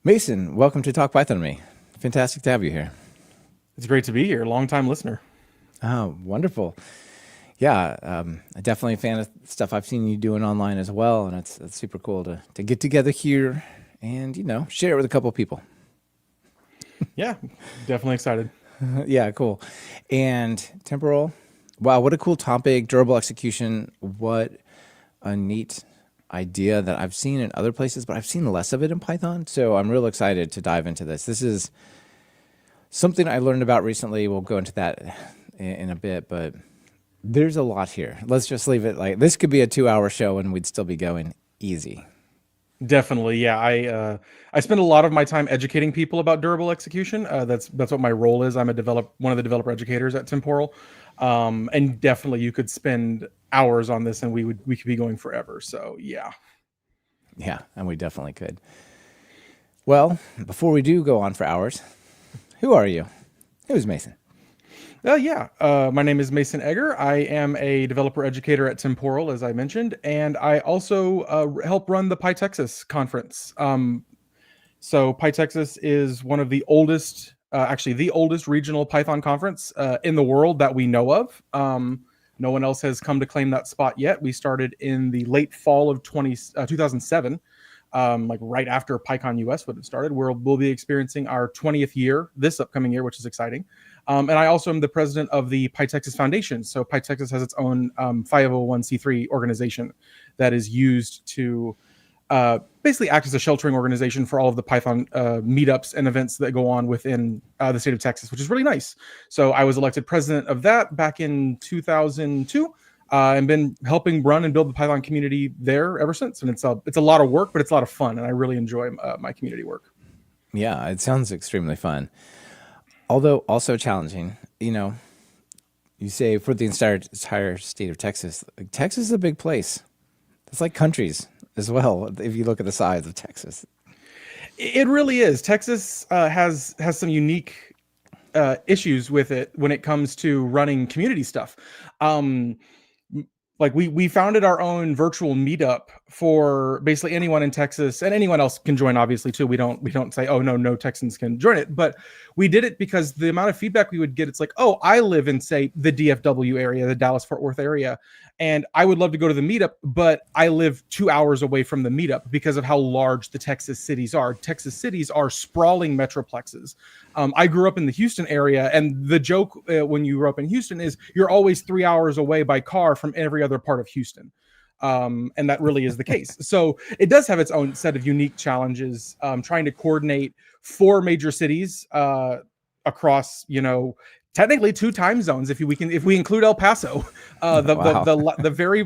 Mason, welcome to Talk Python to me. Fantastic to have you here. It's great to be here. Long-time listener. Oh, wonderful. Yeah, definitely a fan of stuff I've seen you doing online as well, and it's super cool to get together here and, share it with a couple of people. Yeah, definitely excited. Yeah, cool. And Temporal, wow, what a cool topic. Durable execution, what a neat idea that I've seen in other places, but I've seen less of it in Python. So I'm real excited to dive into this. This is something I learned about recently. We'll go into that in a bit, but there's a lot here. Let's just leave it like this could be a 2-hour show and we'd still be going easy. Definitely, yeah. I spend a lot of my time educating people about durable execution. That's what my role is. I'm one of the developer educators at Temporal, and definitely you could spend hours on this, and we could be going forever. So yeah. Yeah, and we definitely could. Well, before we do go on for hours, who are you? Who's Mason? My name is Mason Egger. I am a developer educator at Temporal, as I mentioned, and I also help run the PyTexas conference. So PyTexas is one of the oldest, actually the oldest regional Python conference in the world that we know of. No one else has come to claim that spot yet. We started in the late fall of 2007. Like right after PyCon US would have started. We'll be experiencing our 20th year this upcoming year, which is exciting. And I also am the president of the PyTexas Foundation. So PyTexas has its own 501c3 organization that is used to basically act as a sheltering organization for all of the Python meetups and events that go on within the state of Texas, which is really nice. So I was elected president of that back in 2002. And been helping run and build the Python community there ever since. And it's a lot of work, but it's a lot of fun. And I really enjoy my community work. Yeah, it sounds extremely fun. Although also challenging. You say for the entire state of Texas, like, Texas is a big place. It's like countries as well, if you look at the size of Texas. It really is. Texas has some unique issues with it when it comes to running community stuff. Like we founded our own virtual meetup for basically anyone in Texas, and anyone else can join, obviously, too. We don't say, oh no Texans can join it, but we did it because the amount of feedback we would get, it's like, oh, I live in, say, the DFW area, the Dallas Fort Worth area, and I would love to go to the meetup, but I live 2 hours away from the meetup because of how large the Texas cities are. Texas cities are sprawling metroplexes. I grew up in the Houston area, and the joke when you grew up in Houston is you're always 3 hours away by car from every other part of Houston. And that really is the case. So it does have its own set of unique challenges, trying to coordinate 4 major cities across, technically 2 time zones if we include El Paso. The very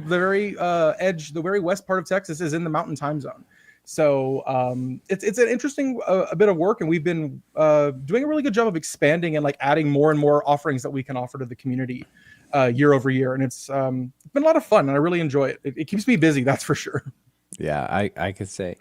edge, the very west part of Texas is in the Mountain Time Zone. So it's an interesting a bit of work, and we've been doing a really good job of expanding and like adding more and more offerings that we can offer to the community year over year, and it's been a lot of fun, and I really enjoy it. It keeps me busy, that's for sure. Yeah, I could say.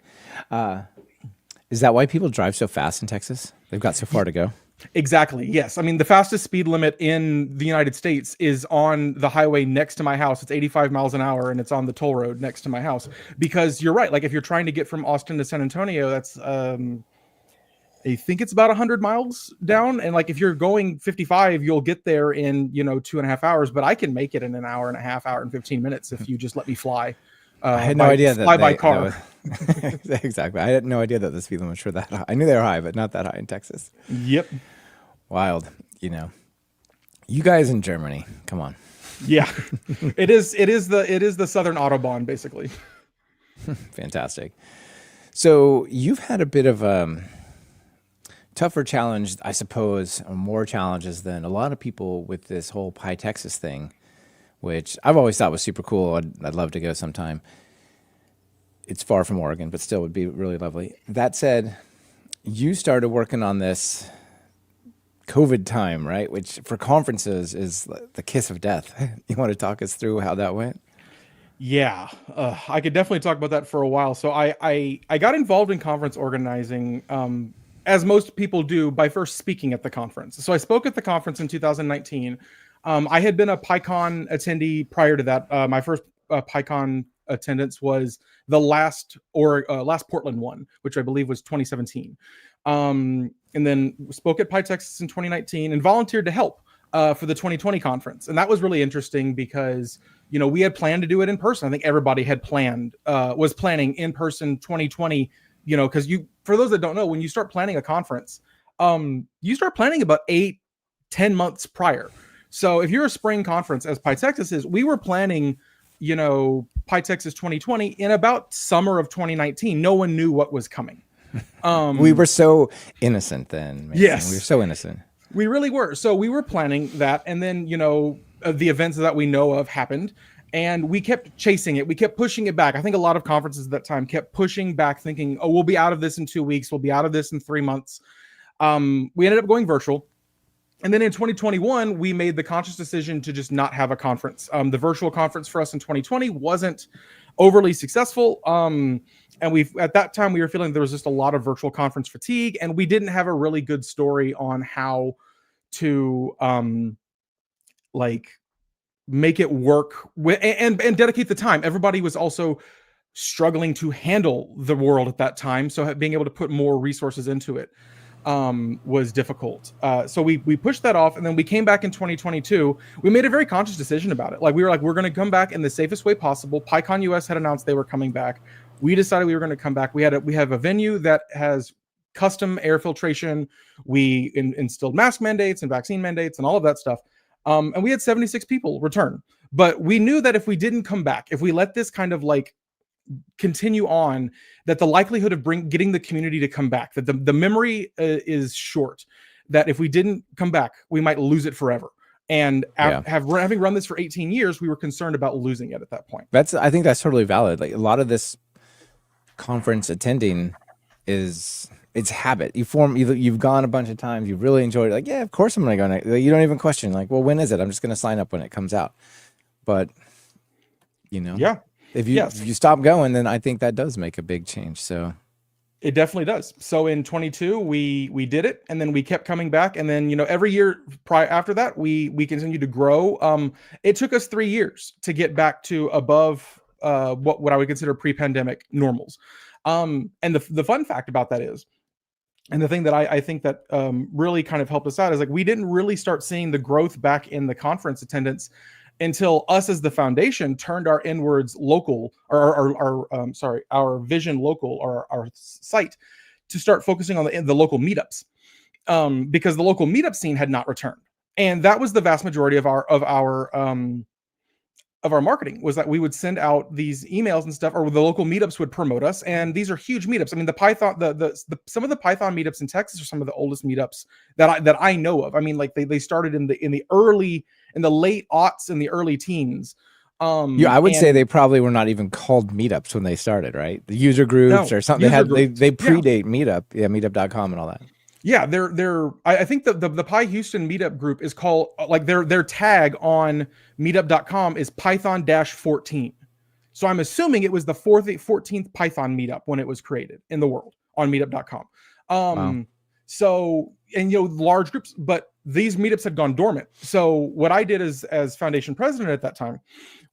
Is that why people drive so fast in Texas? They've got so far to go. Exactly. Yes. I mean, the fastest speed limit in the United States is on the highway next to my house. It's 85 miles an hour, and it's on the toll road next to my house. Because you're right. Like if you're trying to get from Austin to San Antonio, that's I think it's about 100 miles down. And like if you're going 55, you'll get there in 2.5 hours. But I can make it in an hour and a half, hour and 15 minutes if you just let me fly. I had no idea that by car. Exactly. I had no idea that the speed limits were that high. I knew they were high, but not that high in Texas. Yep. Wild. You guys in Germany, come on. Yeah, it is the Southern Autobahn, basically. Fantastic. So you've had a bit of a tougher challenge, I suppose, or more challenges than a lot of people with this whole PyTexas thing, which I've always thought was super cool. I'd love to go sometime. It's far from Oregon, but still would be really lovely. That said, you started working on this COVID time, right? Which for conferences is the kiss of death. You want to talk us through how that went? Yeah, I could definitely talk about that for a while. So I got involved in conference organizing, as most people do, by first speaking at the conference. So I spoke at the conference in 2019. I had been a PyCon attendee prior to that. My first PyCon attendance was the last Portland one, which I believe was 2017. And then spoke at PyTexas in 2019 and volunteered to help for the 2020 conference. And that was really interesting because, we had planned to do it in person. I think everybody had was planning in person 2020, because for those that don't know, when you start planning a conference, you start planning about 8-10 months prior. So if you're a spring conference, as PyTexas is, we were planning, PyTexas 2020 in about summer of 2019. No one knew what was coming. We were so innocent then. Mason. Yes. We were so innocent. We really were. So we were planning that. And then, the events that we know of happened. And we kept chasing it. We kept pushing it back. I think a lot of conferences at that time kept pushing back, thinking, oh, we'll be out of this in 2 weeks. We'll be out of this in 3 months. We ended up going virtual. And then in 2021, we made the conscious decision to just not have a conference. The virtual conference for us in 2020 wasn't overly successful. And at that time, we were feeling there was just a lot of virtual conference fatigue, and we didn't have a really good story on how to make it work and dedicate the time. Everybody was also struggling to handle the world at that time. So being able to put more resources into it was difficult. So we pushed that off, and then we came back in 2022. We made a very conscious decision about it. We're going to come back in the safest way possible. PyCon US had announced they were coming back. We decided we were going to come back. We have a venue that has custom air filtration. We instilled mask mandates and vaccine mandates and all of that stuff. And we had 76 people return. But we knew that if we didn't come back, if we let this kind of continue on, that the likelihood of getting the community to come back, that the memory is short, that if we didn't come back, we might lose it forever. And having run this for 18 years, we were concerned about losing it at that point. I think that's totally valid. A lot of this conference attending it's habit. You've gone a bunch of times, you've really enjoyed it. Yeah, of course I'm going to go. You don't even question well, when is it? I'm just going to sign up when it comes out. But if you stop going, then I think that does make a big change. So it definitely does. So in 22, we did it, and then we kept coming back, and then every year after that, we continued to grow. It took us 3 years to get back to above what I would consider pre-pandemic normals. And the fun fact about that is, and the thing that I think that really kind of helped us out is we didn't really start seeing the growth back in the conference attendance until us as the foundation turned our inwards local, or our vision local, or our site, to start focusing on the local meetups, because the local meetup scene had not returned, and that was the vast majority of our marketing, was that we would send out these emails and stuff, or the local meetups would promote us. And these are huge meetups. I mean, the Python, some of the Python meetups in Texas are some of the oldest meetups that I know of. I mean, they started in the late aughts and the early teens. I would say they probably were not even called meetups when they started, right? The user groups or something. They predate Meetup, meetup.com and all that. Yeah, I think the Pi Houston meetup group is called, their tag on meetup.com is Python-14. So I'm assuming it was the 14th Python meetup when it was created in the world on meetup.com. Wow. So, and large groups, but these meetups had gone dormant. So what I did as foundation president at that time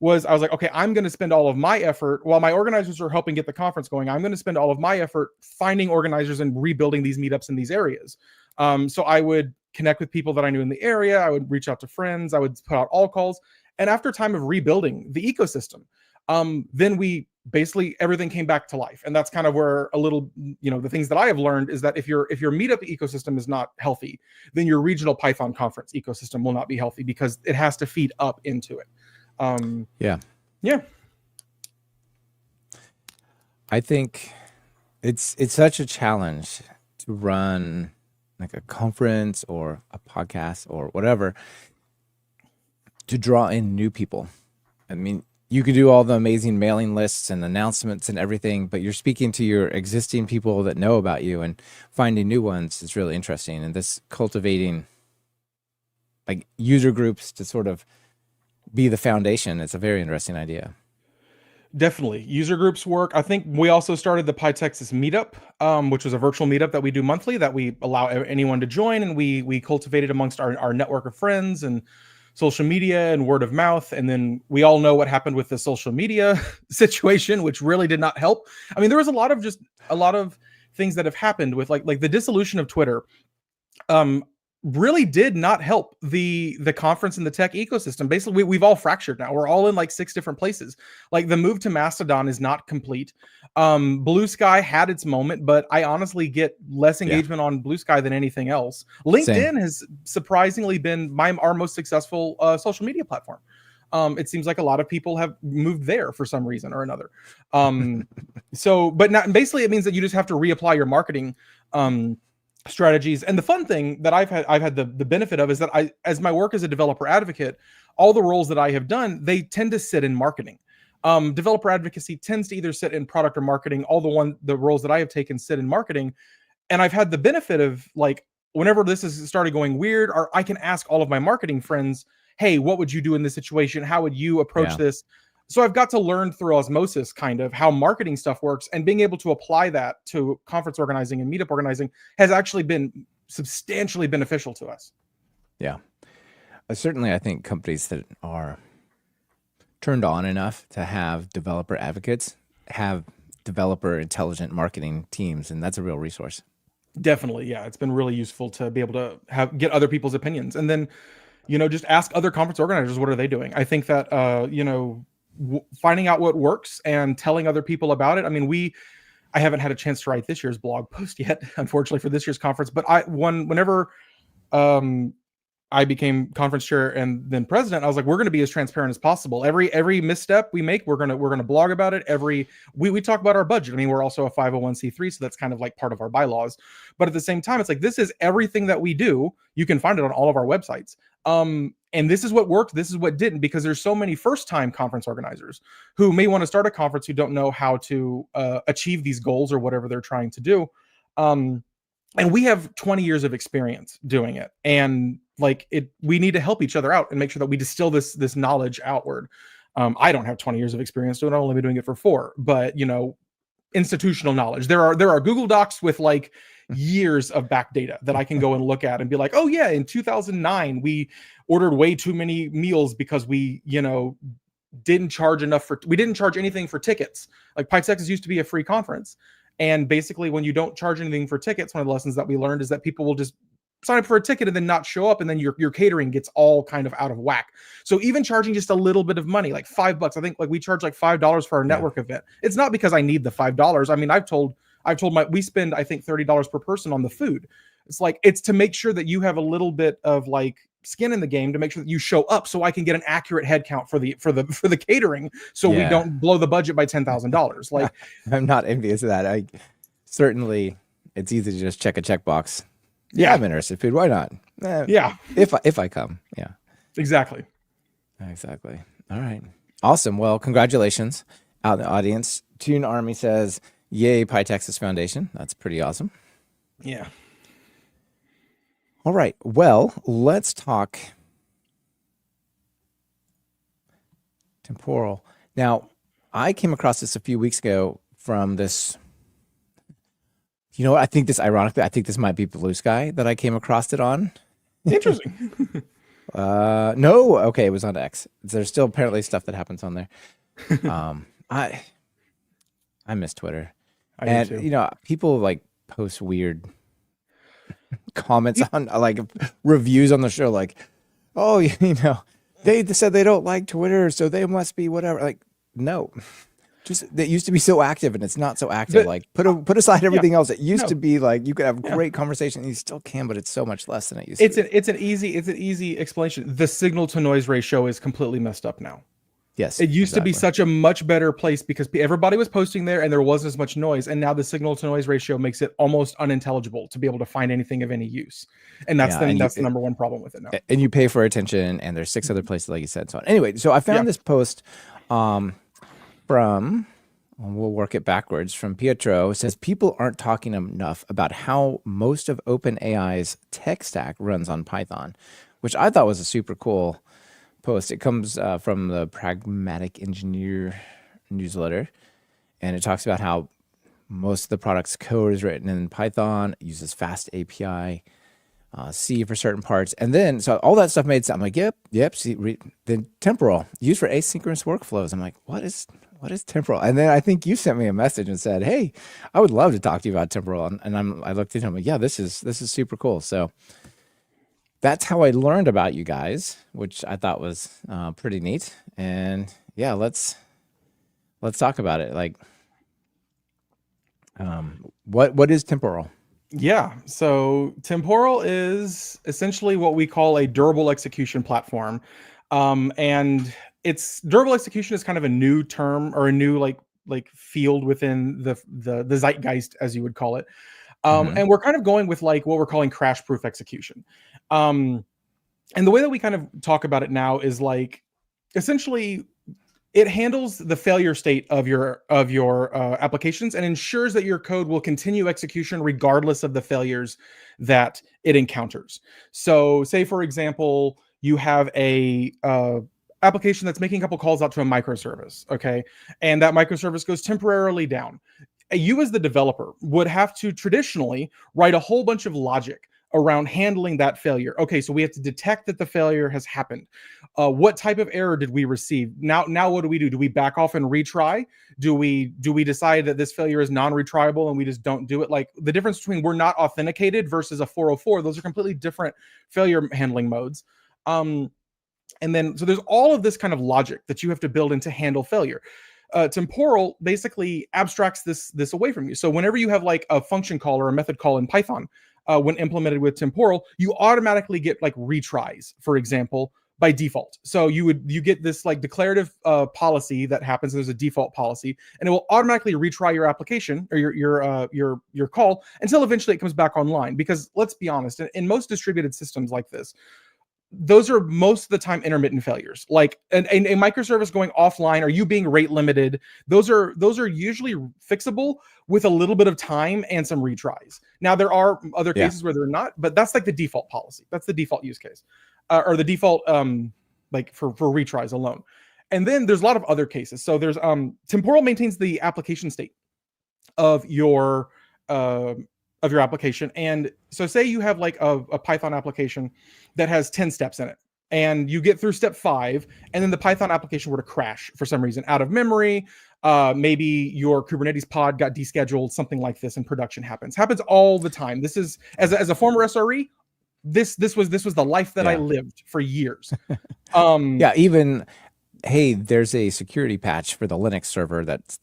was I was like, okay, I'm going to spend all of my effort while my organizers are helping get the conference going. I'm going to spend all of my effort finding organizers and rebuilding these meetups in these areas. So I would connect with people that I knew in the area. I would reach out to friends. I would put out all calls. And after time of rebuilding the ecosystem, then we basically everything came back to life. And that's kind of where a little, the things that I have learned is that if your meetup ecosystem is not healthy, then your regional Python conference ecosystem will not be healthy, because it has to feed up into it. Yeah. I think it's such a challenge to run a conference or a podcast or whatever, to draw in new people. I mean, you could do all the amazing mailing lists and announcements and everything, but you're speaking to your existing people that know about you, and finding new ones is really interesting. And this cultivating user groups to sort of be the foundation, it's a very interesting idea. Definitely. User groups work. I think we also started the PyTexas meetup, which was a virtual meetup that we do monthly, that we allow anyone to join, and we cultivated amongst our network of friends. And social media and word of mouth. And then we all know what happened with the social media situation, which really did not help. I mean, there was a lot of things that have happened with like the dissolution of Twitter. Really did not help the conference and the tech ecosystem. Basically, we've all fractured now. We're all in like 6 different places. Like the move to Mastodon is not complete. Blue Sky had its moment, but I honestly get less engagement on Blue Sky than anything else. LinkedIn has surprisingly been our most successful social media platform. It seems like a lot of people have moved there for some reason or another. But not basically it means that you just have to reapply your marketing strategies. And the fun thing that I've had the benefit of is that as my work as a developer advocate, all the roles that I have done, they tend to sit in marketing. Developer advocacy tends to either sit in product or marketing. All the roles that I have taken sit in marketing. And I've had the benefit of like, whenever this has started going weird, or I can ask all of my marketing friends, hey, what would you do in this situation? How would you approach this? So I've got to learn through osmosis kind of how marketing stuff works, and being able to apply that to conference organizing and meetup organizing has actually been substantially beneficial to us. Yeah. Certainly, I think companies that are turned on enough to have developer advocates have developer intelligent marketing teams, and that's a real resource. Definitely. Yeah. It's been really useful to be able to get other people's opinions, and then, just ask other conference organizers, what are they doing? I think that, finding out what works and telling other people about it. I mean, I haven't had a chance to write this year's blog post yet, unfortunately, for this year's conference, but whenever I became conference chair and then president, I was like, we're going to be as transparent as possible. Every misstep we make, we're going to blog about it. We talk about our budget. I mean, we're also a 501c3, so that's kind of like part of our bylaws. But at the same time, it's like, this is everything that we do. You can find it on all of our websites. And this is what worked, this is what didn't, because there's so many first-time conference organizers who may want to start a conference who don't know how to achieve these goals or whatever they're trying to do. And we have 20 years of experience doing it. And we need to help each other out and make sure that we distill this knowledge outward. I don't have 20 years of experience, so I've only been doing it for 4, but institutional knowledge. There are Google Docs with like years of back data that I can go and look at and be like, oh yeah, in 2009, we ordered way too many meals because we, didn't charge anything for tickets. Like PyTexas used to be a free conference. And basically when you don't charge anything for tickets, one of the lessons that we learned is that people will just sign up for a ticket and then not show up, and then your catering gets all kind of out of whack. So even charging just a little bit of money, like $5, I think like we charge like $5 for our network event. It's not because I need the $5. I mean, we spend, I think, $30 per person on the food. It's to make sure that you have a little bit of like skin in the game, to make sure that you show up, so I can get an accurate head count for the catering, so we don't blow the budget by $10,000. Like, I'm not envious of that. Certainly it's easy to just check a checkbox. Yeah, I'm interested in food. Why not? If I come. Yeah, exactly. All right, awesome. Well, congratulations out in the audience. Tune Army says, "Yay, PyTexas Foundation." That's pretty awesome. Yeah. All right. Well, let's talk Temporal. Now, I came across this a few weeks ago from this. I think this might be Blue Sky that I came across it on. Interesting. No. Okay. It was on X. There's still apparently stuff that happens on there. I miss Twitter. I do too. People like post weird comments on like reviews on the show, like, oh, they said they don't like Twitter, so they must be whatever. Like, no. Just that used to be so active, and it's not so active. Put aside everything else. It used to be like you could have great conversation, and you still can, but it's so much less than it used to be. It's an easy explanation. The signal to noise ratio is completely messed up now. Yes, it used to be such a much better place because everybody was posting there and there wasn't as much noise. And now the signal to noise ratio makes it almost unintelligible to be able to find anything of any use. And that's the number one problem with it now. And you pay for attention, and there's 6 other places, like you said. So anyway, so I found this post from, we'll work it backwards, from Pietro. It says, people aren't talking enough about how most of OpenAI's tech stack runs on Python, which I thought was a super cool post. It comes from the Pragmatic Engineer newsletter, and it talks about how most of the product's code is written in Python. It uses fast API. C for certain parts. And then, so all that stuff made sense. I'm like, yep. Then temporal, used for asynchronous workflows. I'm like, what is temporal? And then I think you sent me a message and said, hey, I would love to talk to you about temporal. And I looked into it. I'm like, yeah, this is super cool. So that's how I learned about you guys, which I thought was pretty neat. And yeah, let's talk about it. Like, what is temporal? Yeah. So Temporal is essentially what we call a durable execution platform. And it's durable execution is kind of a new term or a new like field within the zeitgeist, as you would call it. And we're kind of going with like what we're calling crash proof execution. And the way that we kind of talk about it now is like essentially it handles the failure state of your applications and ensures that your code will continue execution regardless of the failures that it encounters. So say, for example, you have a application that's making a couple calls out to a microservice, okay? And that microservice goes temporarily down. You as the developer would have to traditionally write a whole bunch of logic around handling that failure. Okay, so we have to detect that the failure has happened. What type of error did we receive? Now what do we do? Do we back off and retry? Do we decide that this failure is non-retriable and we just don't do it? Like the difference between we're not authenticated versus a 404, those are completely different failure handling modes. And then, so there's all of this kind of logic that you have to build in to handle failure. Temporal basically abstracts this away from you. So whenever you have like a function call or a method call in Python, when implemented with Temporal, you automatically get like retries, for example, by default. So you get this like declarative policy that happens. There's a default policy, and it will automatically retry your application or your call until eventually it comes back online. Because let's be honest, in most distributed systems like this, those are most of the time intermittent failures, like a microservice going offline or you being rate limited. Those are usually fixable with a little bit of time and some retries. Now there are other cases where they're not, but that's like the default policy. That's the default use case, or the default like for retries alone. And then there's a lot of other cases. So there's Temporal maintains the application state of your application. And so say you have like a Python application that has 10 steps in it, and you get through step 5, and then the Python application were to crash for some reason out of memory. Maybe your Kubernetes pod got descheduled, something like this in production happens all the time. This is as a former SRE, this was the life that I lived for years. Even, hey, there's a security patch for the Linux server that's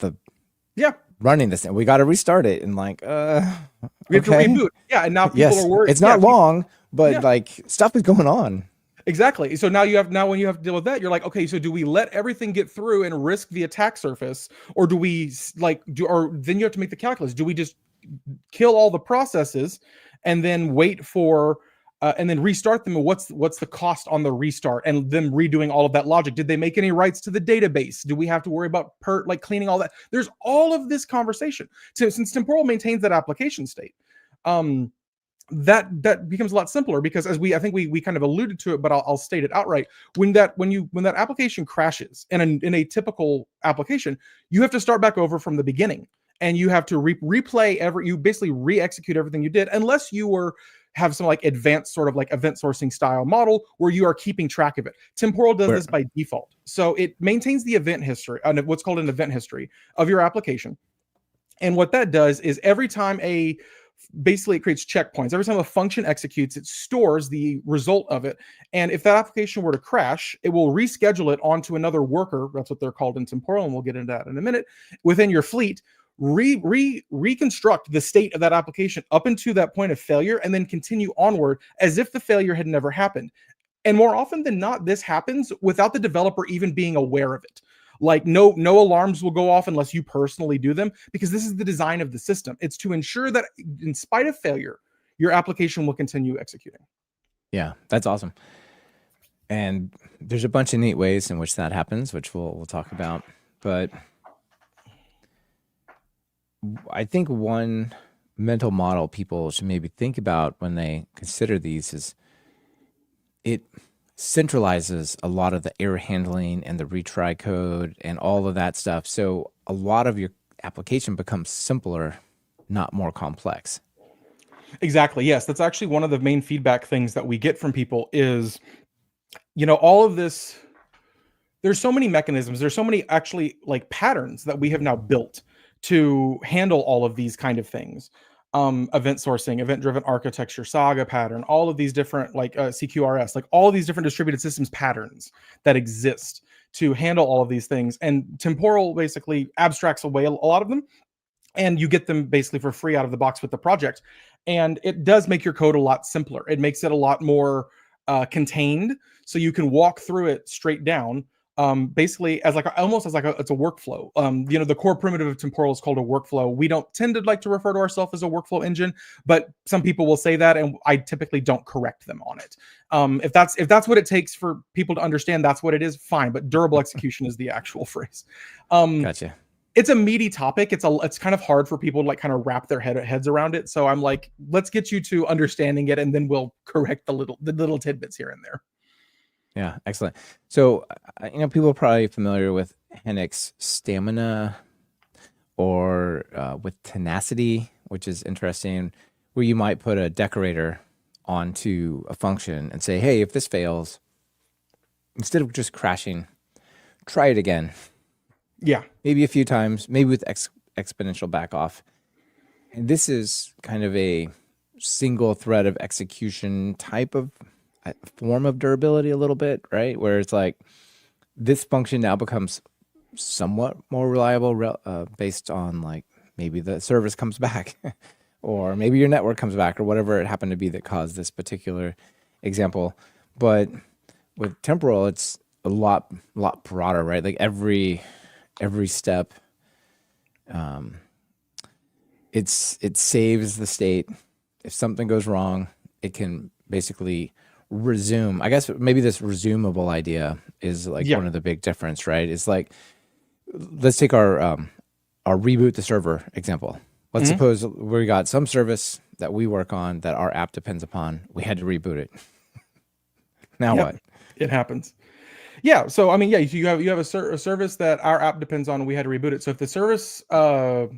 running this, and we got to restart it, and like, we have to reboot. Yeah, and now people are worried. It's not long, but like stuff is going on. Exactly. So now when you have to deal with that, you're like, okay, so do we let everything get through and risk the attack surface, or do we then you have to make the calculus. Do we just kill all the processes and then wait for and then restart them? What's the cost on the restart and them redoing all of that logic? Did they make any writes to the database? Do we have to worry about cleaning all that? There's all of this conversation. So since Temporal maintains that application state, that becomes a lot simpler, because as I think we kind of alluded to it, but I'll state it outright. When that application crashes in a typical application, you have to start back over from the beginning, and you have to replay you basically re-execute everything you did, unless you have some like advanced sort of like event sourcing style model where you are keeping track of it. Temporal does this by default. So it maintains the event history, what's called an event history of your application. And what that does is every time basically it creates checkpoints. Every time a function executes, it stores the result of it. And if that application were to crash, it will reschedule it onto another worker. That's what they're called in Temporal, and we'll get into that in a minute. Within your fleet, reconstruct the state of that application up into that point of failure, and then continue onward as if the failure had never happened. And more often than not, this happens without the developer even being aware of it. Like no alarms will go off unless you personally do them, because this is the design of the system. It's to ensure that in spite of failure, your application will continue executing. Yeah, that's awesome. And there's a bunch of neat ways in which that happens, which we'll talk about. But I think one mental model people should maybe think about when they consider these is it centralizes a lot of the error handling and the retry code and all of that stuff. So a lot of your application becomes simpler, not more complex. Exactly. Yes, that's actually one of the main feedback things that we get from people is, all of this. There's so many mechanisms. There's so many actually like patterns that we have now built to handle all of these kind of things. Event sourcing, event-driven architecture, Saga pattern, all of these different like CQRS, like all of these different distributed systems patterns that exist to handle all of these things. And Temporal basically abstracts away a lot of them, and you get them basically for free out of the box with the project. And it does make your code a lot simpler. It makes it a lot more contained, so you can walk through it straight down, basically as like almost as like it's a workflow. The core primitive of Temporal is called a workflow. We don't tend to like to refer to ourselves as a workflow engine, but some people will say that, and I typically don't correct them on it. If that's what it takes for people to understand that's what it is, fine. But durable execution is the actual phrase. Gotcha. It's a meaty topic. It's kind of hard for people to like kind of wrap their heads around it. So I'm like, let's get you to understanding it, and then we'll correct the little tidbits here and there. Yeah, excellent. So, people are probably familiar with Hennick's stamina or with tenacity, which is interesting, where you might put a decorator onto a function and say, hey, if this fails, instead of just crashing, try it again. Yeah. Maybe a few times, maybe with exponential back off. And this is kind of a single thread of execution type of form of durability a little bit, right? Where it's like this function now becomes somewhat more reliable based on like maybe the service comes back or maybe your network comes back or whatever it happened to be that caused this particular example. But with Temporal, it's a lot broader, right? Like every step, it saves the state. If something goes wrong, it can basically resume. I guess maybe this resumable idea is like one of the big difference, right? It's like, let's take our reboot the server example. Let's suppose we got some service that we work on that our app depends upon. We had to reboot it. Now what? It happens. Yeah. So I mean, you have a service that our app depends on. And we had to reboot it. So if the service, so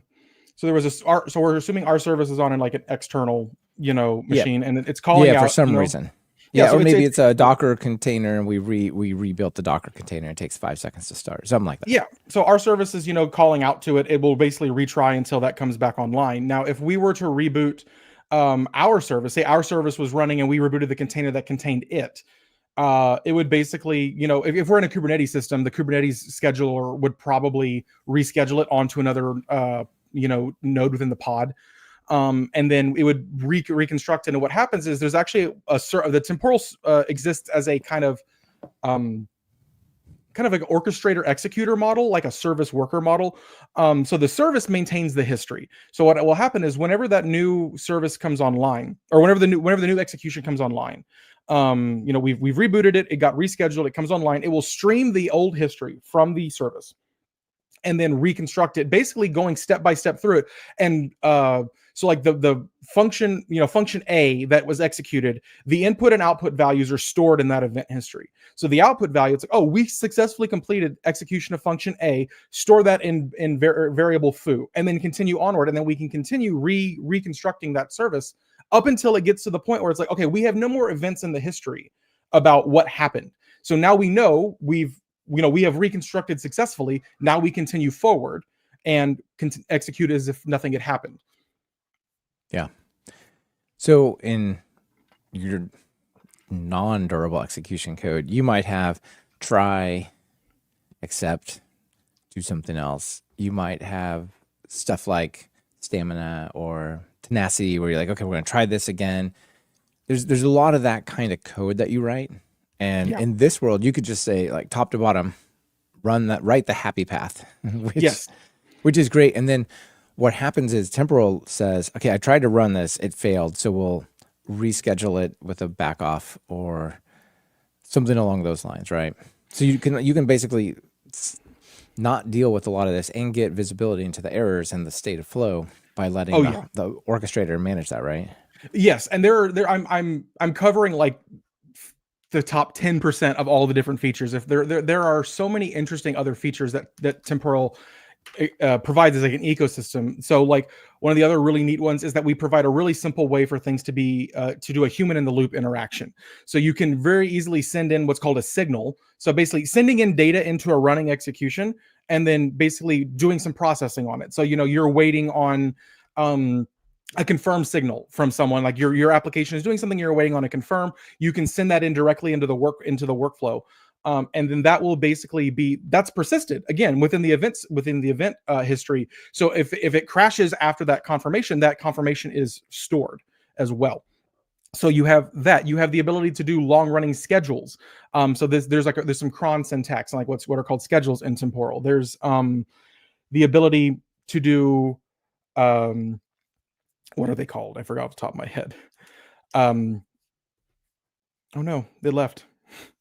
we're assuming our service is on in like an external, machine, and it's calling out for some reason. Yeah, so or maybe it's a Docker container, and we rebuilt the Docker container. It takes 5 seconds to start, something like that. Yeah. So our service is, calling out to it. It will basically retry until that comes back online. Now, if we were to reboot our service, say our service was running and we rebooted the container that contained it, it would basically, if we're in a Kubernetes system, the Kubernetes scheduler would probably reschedule it onto another, node within the pod. And then it would reconstruct. And what happens is there's actually the Temporal exists as a kind of like an orchestrator executor model, like a service worker model. So the service maintains the history. So what will happen is whenever that new service comes online, or whenever the new execution comes online, we've rebooted it, it got rescheduled, it comes online, it will stream the old history from the service and then reconstruct it, basically going step by step through it. And so like the function, function A that was executed, the input and output values are stored in that event history. So the output value, it's like, oh, we successfully completed execution of function A, store that in variable foo, and then continue onward. And then we can continue reconstructing that service up until it gets to the point where it's like, okay, we have no more events in the history about what happened. So now we know we have reconstructed successfully. Now we continue forward and execute as if nothing had happened. Yeah. So in your non-durable execution code, you might have try, accept, do something else. You might have stuff like stamina or tenacity where you're like, okay, we're going to try this again. There's a lot of that kind of code that you write. And in this world, you could just say like top to bottom, write the happy path, which is great. And then what happens is Temporal says, okay, I tried to run this, it failed. So we'll reschedule it with a back off or something along those lines, right? So you can basically not deal with a lot of this and get visibility into the errors and the state of flow by letting the orchestrator manage that, right? Yes. And I'm covering like the top 10% of all the different features. If there are so many interesting other features that Temporal provides as like an ecosystem. So like one of the other really neat ones is that we provide a really simple way for things to be to do a human in the loop interaction. So you can very easily send in what's called a signal. So basically sending in data into a running execution and then basically doing some processing on it. So you're waiting on a confirm signal from someone, like your application is doing something, you're waiting on a confirm. You can send that in directly into the workflow. And then that will basically that's persisted again within the event history. So if it crashes after that confirmation is stored as well. So you have the ability to do long running schedules. So there's some cron syntax, like what are called schedules in Temporal. There's the ability to do what are they called? I forgot off the top of my head. Oh no, they left.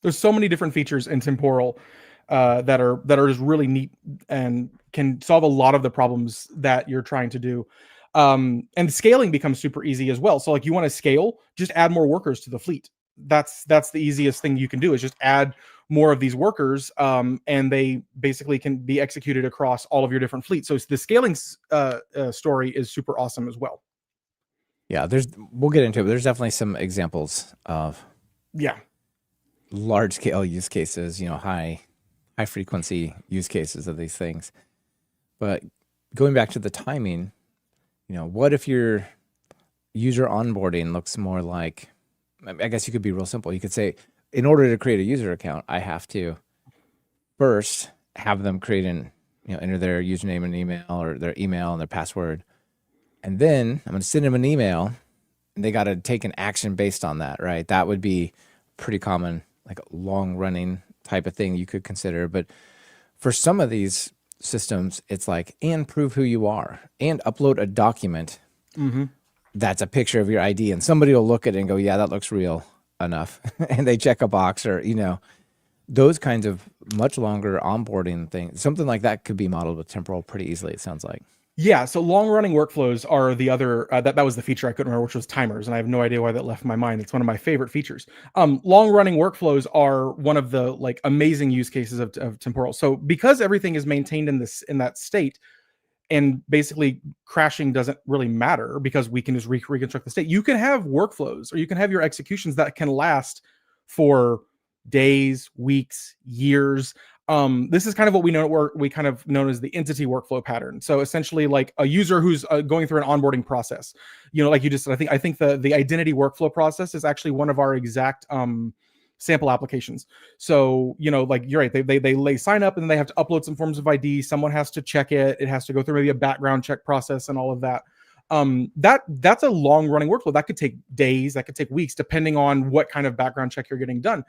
There's so many different features in Temporal that are just really neat and can solve a lot of the problems that you're trying to do. And scaling becomes super easy as well. So like you want to scale, just add more workers to the fleet. That's the easiest thing you can do, is just add more of these workers, and they basically can be executed across all of your different fleets. So the scaling story is super awesome as well. Yeah, we'll get into it, but there's definitely some examples of large scale use cases, high frequency use cases of these things. But going back to the timing, what if your user onboarding looks more like, I guess you could be real simple. You could say, in order to create a user account, I have to first have them create enter their username and email, or their email and their password. And then I'm going to send them an email, and they got to take an action based on that, right? That would be pretty common, like a long running type of thing you could consider. But for some of these systems, it's like, and prove who you are, and upload a document that's a picture of your ID, and somebody will look at it and go, yeah, that looks real enough. And they check a box, or, those kinds of much longer onboarding things. Something like that could be modeled with Temporal pretty easily, it sounds like. Yeah, so long running workflows are the other, that was the feature I couldn't remember, which was timers, and I have no idea why that left my mind. It's one of my favorite features. Long running workflows are one of the like amazing use cases of Temporal. So because everything is maintained in that state, and basically crashing doesn't really matter because we can just reconstruct the state, you can have workflows, or you can have your executions that can last for days, weeks, years. This is kind of what we kind of known as the entity workflow pattern. So essentially, like a user who's going through an onboarding process, like you just said, I think the identity workflow process is actually one of our exact sample applications. So like you're right, they sign up, and then they have to upload some forms of ID. Someone has to check it. It has to go through maybe a background check process and all of that. That's a long running workflow that could take days, that could take weeks, depending on what kind of background check you're getting done.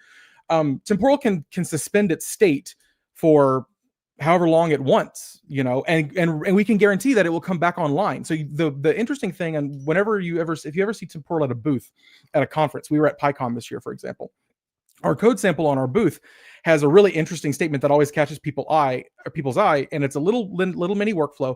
Temporal can suspend its state for however long it wants, and we can guarantee that it will come back online. So the interesting thing, and if you ever see Temporal at a booth at a conference, we were at PyCon this year, for example, our code sample on our booth has a really interesting statement that always catches people's eye, and it's a little mini workflow,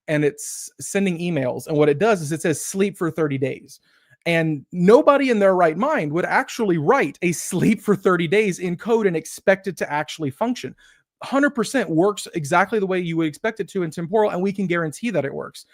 and it's sending emails. And what it does is it says sleep for 30 days. And nobody in their right mind would actually write a sleep for 30 days in code and expect it to actually function. 100% works exactly the way you would expect it to in Temporal, and we can guarantee that it works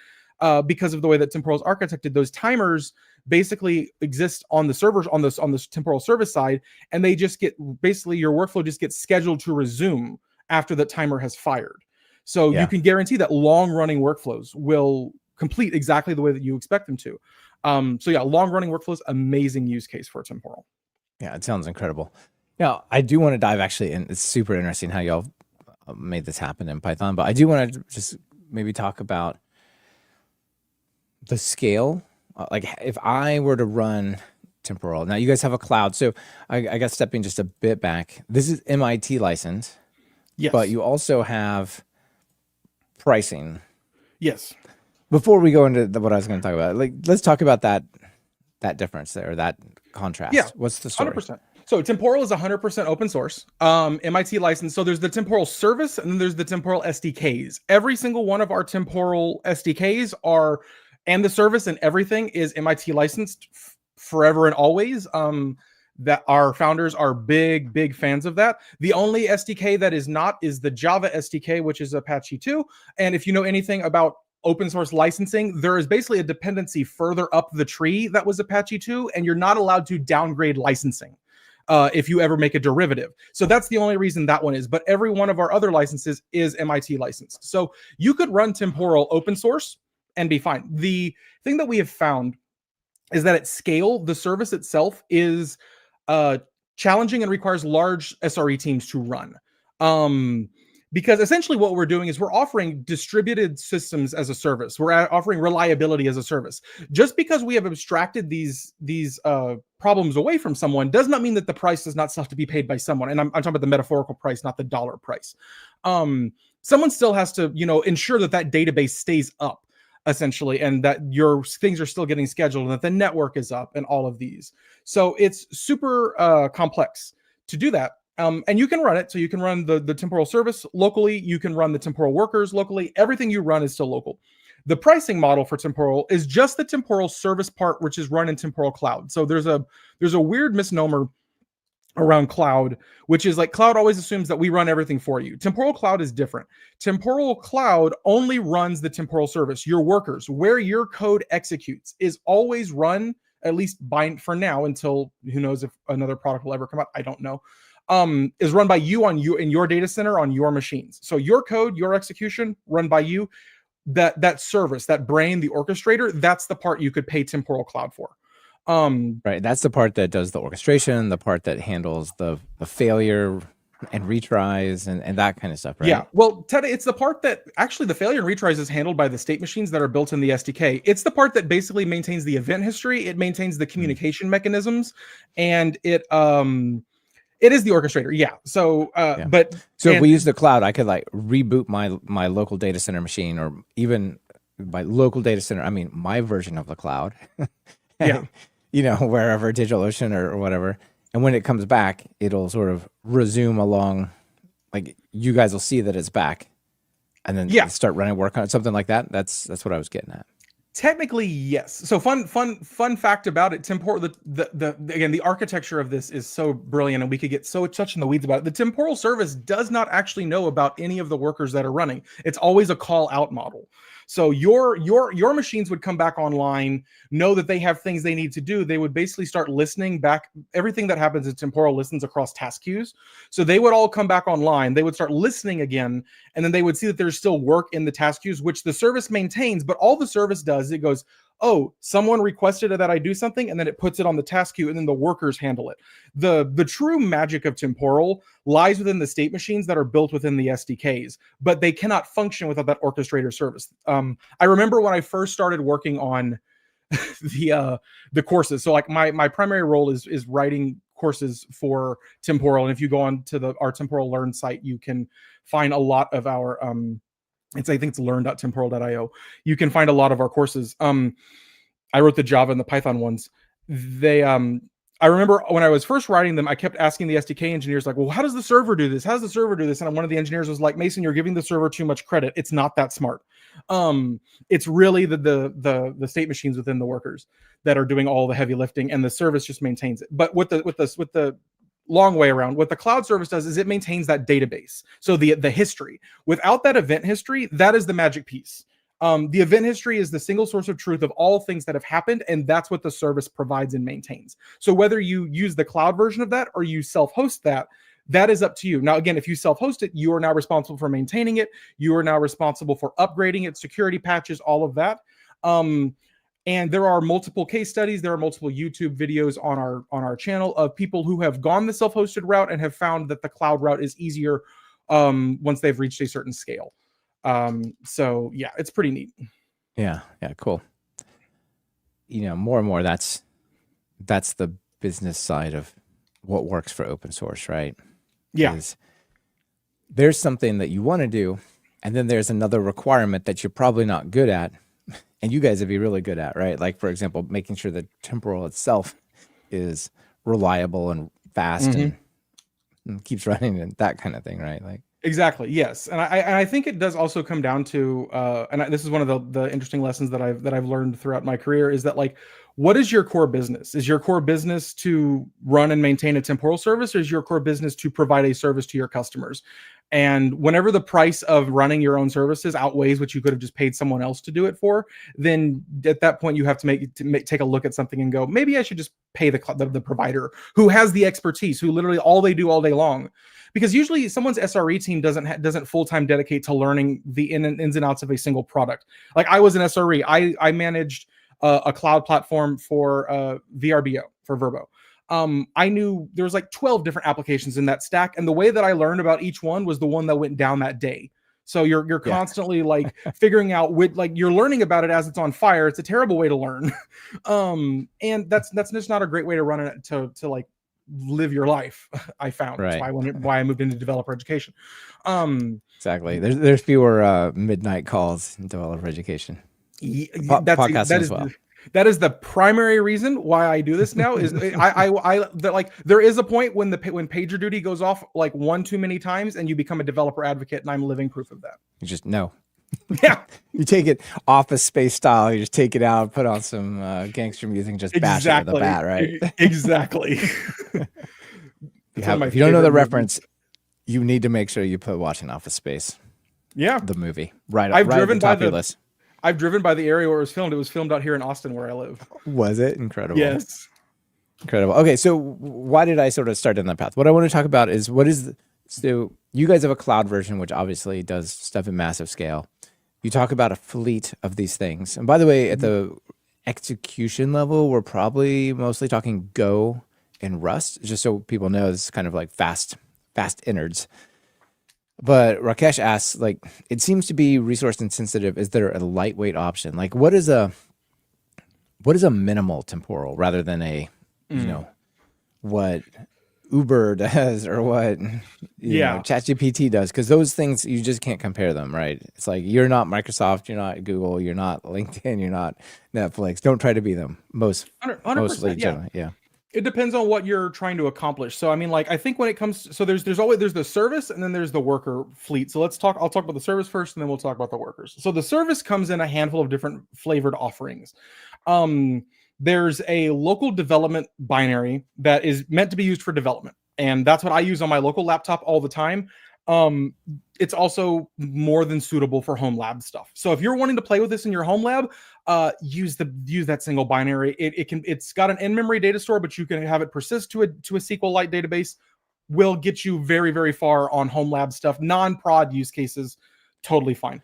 because of the way that Temporal is architected. Those timers basically exist on the servers, on this Temporal service side, and they just get, basically your workflow just gets scheduled to resume after the timer has fired. So you can guarantee that long running workflows will complete exactly the way that you expect them to. So yeah, long running workflows, amazing use case for Temporal. Yeah, it sounds incredible. Now, I do want to dive actually, and it's super interesting how y'all made this happen in Python, but I do want to just maybe talk about the scale. Like if I were to run Temporal, now you guys have a cloud. So I guess stepping just a bit back, this is MIT license, but you also have pricing. Yes. Before we go into what I was going to talk about, like let's talk about that difference there, that contrast. Yeah. What's the story? 100%. So Temporal is 100% open source, MIT license. So there's the Temporal service, and then there's the Temporal SDKs. Every single one of our Temporal SDKs and the service and everything is MIT licensed forever and always. that our founders are big fans of that. The only SDK that is not is the Java SDK, which is Apache 2. And if you know anything about open source licensing, there is basically a dependency further up the tree that was Apache 2, and you're not allowed to downgrade licensing if you ever make a derivative. So that's the only reason that one is. But every one of our other licenses is MIT licensed. So you could run Temporal open source and be fine. The thing that we have found is that at scale, the service itself is challenging and requires large SRE teams to run. Because essentially what we're doing is we're offering distributed systems as a service. We're offering reliability as a service. Just because we have abstracted these problems away from someone does not mean that the price does not still have to be paid by someone. And I'm talking about the metaphorical price, not the dollar price. Someone still has to, ensure that that database stays up, essentially, and that your things are still getting scheduled and that the network is up and all of these. So it's super complex to do that. And you can run it. So you can run the temporal service locally. You can run the temporal workers locally. Everything you run is still local. The pricing model for Temporal is just the temporal service part, which is run in Temporal Cloud. So there's a weird misnomer around cloud, which is like cloud always assumes that we run everything for you. Temporal Cloud is different. Temporal Cloud only runs the temporal service. Your workers, where your code executes, is always run, at least for now, until who knows if another product will ever come out. I don't know. Is run by you in your data center on your machines. So your code, your execution, run by you. That service, that brain, the orchestrator, that's the part you could pay Temporal Cloud for. Right. That's the part that does the orchestration, the part that handles the failure and retries and that kind of stuff, right? Yeah. Well, Ted, it's the part that actually the failure and retries is handled by the state machines that are built in the SDK. It's the part that basically maintains the event history. It maintains the communication mechanisms, and it is the orchestrator. Yeah. So, if we use the cloud, I could like reboot my local data center machine, or even by local data center, I mean my version of the cloud. Yeah. Wherever, DigitalOcean or whatever. And when it comes back, it'll sort of resume along, like you guys will see that it's back, and then start running work on it, something like that. That's what I was getting at. Technically, yes. So fun fact about it, Temporal, again, the architecture of this is so brilliant, and we could get such in the weeds about it. The temporal service does not actually know about any of the workers that are running. It's always a call out model. So your machines would come back online, know that they have things they need to do. They would basically start listening back. Everything that happens in Temporal listens across task queues. So they would all come back online. They would start listening again, and then they would see that there's still work in the task queues, which the service maintains. But all the service does, it goes, oh, someone requested that I do something, and then it puts it on the task queue, and then the workers handle it. The true magic of Temporal lies within the state machines that are built within the SDKs, but they cannot function without that orchestrator service. I remember when I first started working on the courses. So like my primary role is writing courses for Temporal, and if you go on to our Temporal Learn site, you can find a lot of our I think it's learn.temporal.io. You can find a lot of our courses. I wrote the Java and the Python ones. I remember when I was first writing them, I kept asking the SDK engineers, like, well, how does the server do this? How does the server do this? And one of the engineers was like, Mason, you're giving the server too much credit. It's not that smart. It's really the state machines within the workers that are doing all the heavy lifting, and the service just maintains it. But with the long way around, what the cloud service does is it maintains that database. So the history. Without that event history, that is the magic piece. The event history is the single source of truth of all things that have happened, and that's what the service provides and maintains. So whether you use the cloud version of that or you self-host that, that is up to you. Now, again, if you self-host it, you are now responsible for maintaining it. You are now responsible for upgrading it, security patches, all of that. And there are multiple case studies. There are multiple YouTube videos on our channel of people who have gone the self-hosted route and have found that the cloud route is easier once they've reached a certain scale. So yeah, it's pretty neat. Yeah, cool. More and more that's the business side of what works for open source, right? Yeah. There's something that you want to do, and then there's another requirement that you're probably not good at, and you guys would be really good at, right? Like, for example, making sure that Temporal itself is reliable and fast and keeps running and that kind of thing, right? Like, Exactly. Yes, and I think it does also come down to, this is one of the interesting lessons that I've learned throughout my career is that like, what is your core business? Is your core business to run and maintain a temporal service, or is your core business to provide a service to your customers? And whenever the price of running your own services outweighs what you could have just paid someone else to do it for, then at that point you have to take a look at something and go, maybe I should just pay the provider who has the expertise, who literally all they do all day long. Because usually someone's SRE team doesn't full-time dedicate to learning the ins and outs of a single product. Like I was an SRE. I managed a cloud platform for VRBO, for Verbo. I knew there was like 12 different applications in that stack, and the way that I learned about each one was the one that went down that day. So you're constantly like figuring out like you're learning about it as it's on fire. It's a terrible way to learn, and that's just not a great way to run it to like live your life. I found Right. That's why I moved into developer education. Exactly. There's fewer midnight calls in developer education. Podcasting as well. That is the primary reason why I do this now. Is like there is a point when pager duty goes off like one too many times, and you become a developer advocate, and I'm living proof of that. You just no. Yeah, you take it Office Space style. You just take it out, put on some gangster music, and just bash it with a bat, right? Exactly. If you don't know the reference, you need to make sure you put watching Office Space. Yeah, the movie. I've driven by the list. I've driven by the area where it was filmed. It was filmed out here in Austin, where I live. Was it? Incredible. Yes. Incredible. Okay, so why did I sort of start in that path? What I want to talk about is so you guys have a cloud version, which obviously does stuff at massive scale. You talk about a fleet of these things. And by the way, at the execution level, we're probably mostly talking Go and Rust, just so people know it's kind of like fast innards. But Rakesh asks, like, it seems to be resource insensitive. Is there a lightweight option? Like, what is a minimal temporal rather than a, you know, what Uber does or what ChatGPT does? Because those things, you just can't compare them, right? It's like, you're not Microsoft, you're not Google, you're not LinkedIn, you're not Netflix. Don't try to be them. Mostly, generally, yeah. It depends on what you're trying to accomplish. So I mean, like, I think when it comes, so there's the service and then there's the worker fleet. So I'll talk about the service first, and then we'll talk about the workers. So the service comes in a handful of different flavored offerings. There's a local development binary that is meant to be used for development, and that's what I use on my local laptop all the time. It's also more than suitable for home lab stuff. So if you're wanting to play with this in your home lab, use that single binary. It's got an in-memory data store, but you can have it persist to a SQLite database. Will get you very, very far on home lab stuff. Non-prod use cases, totally fine.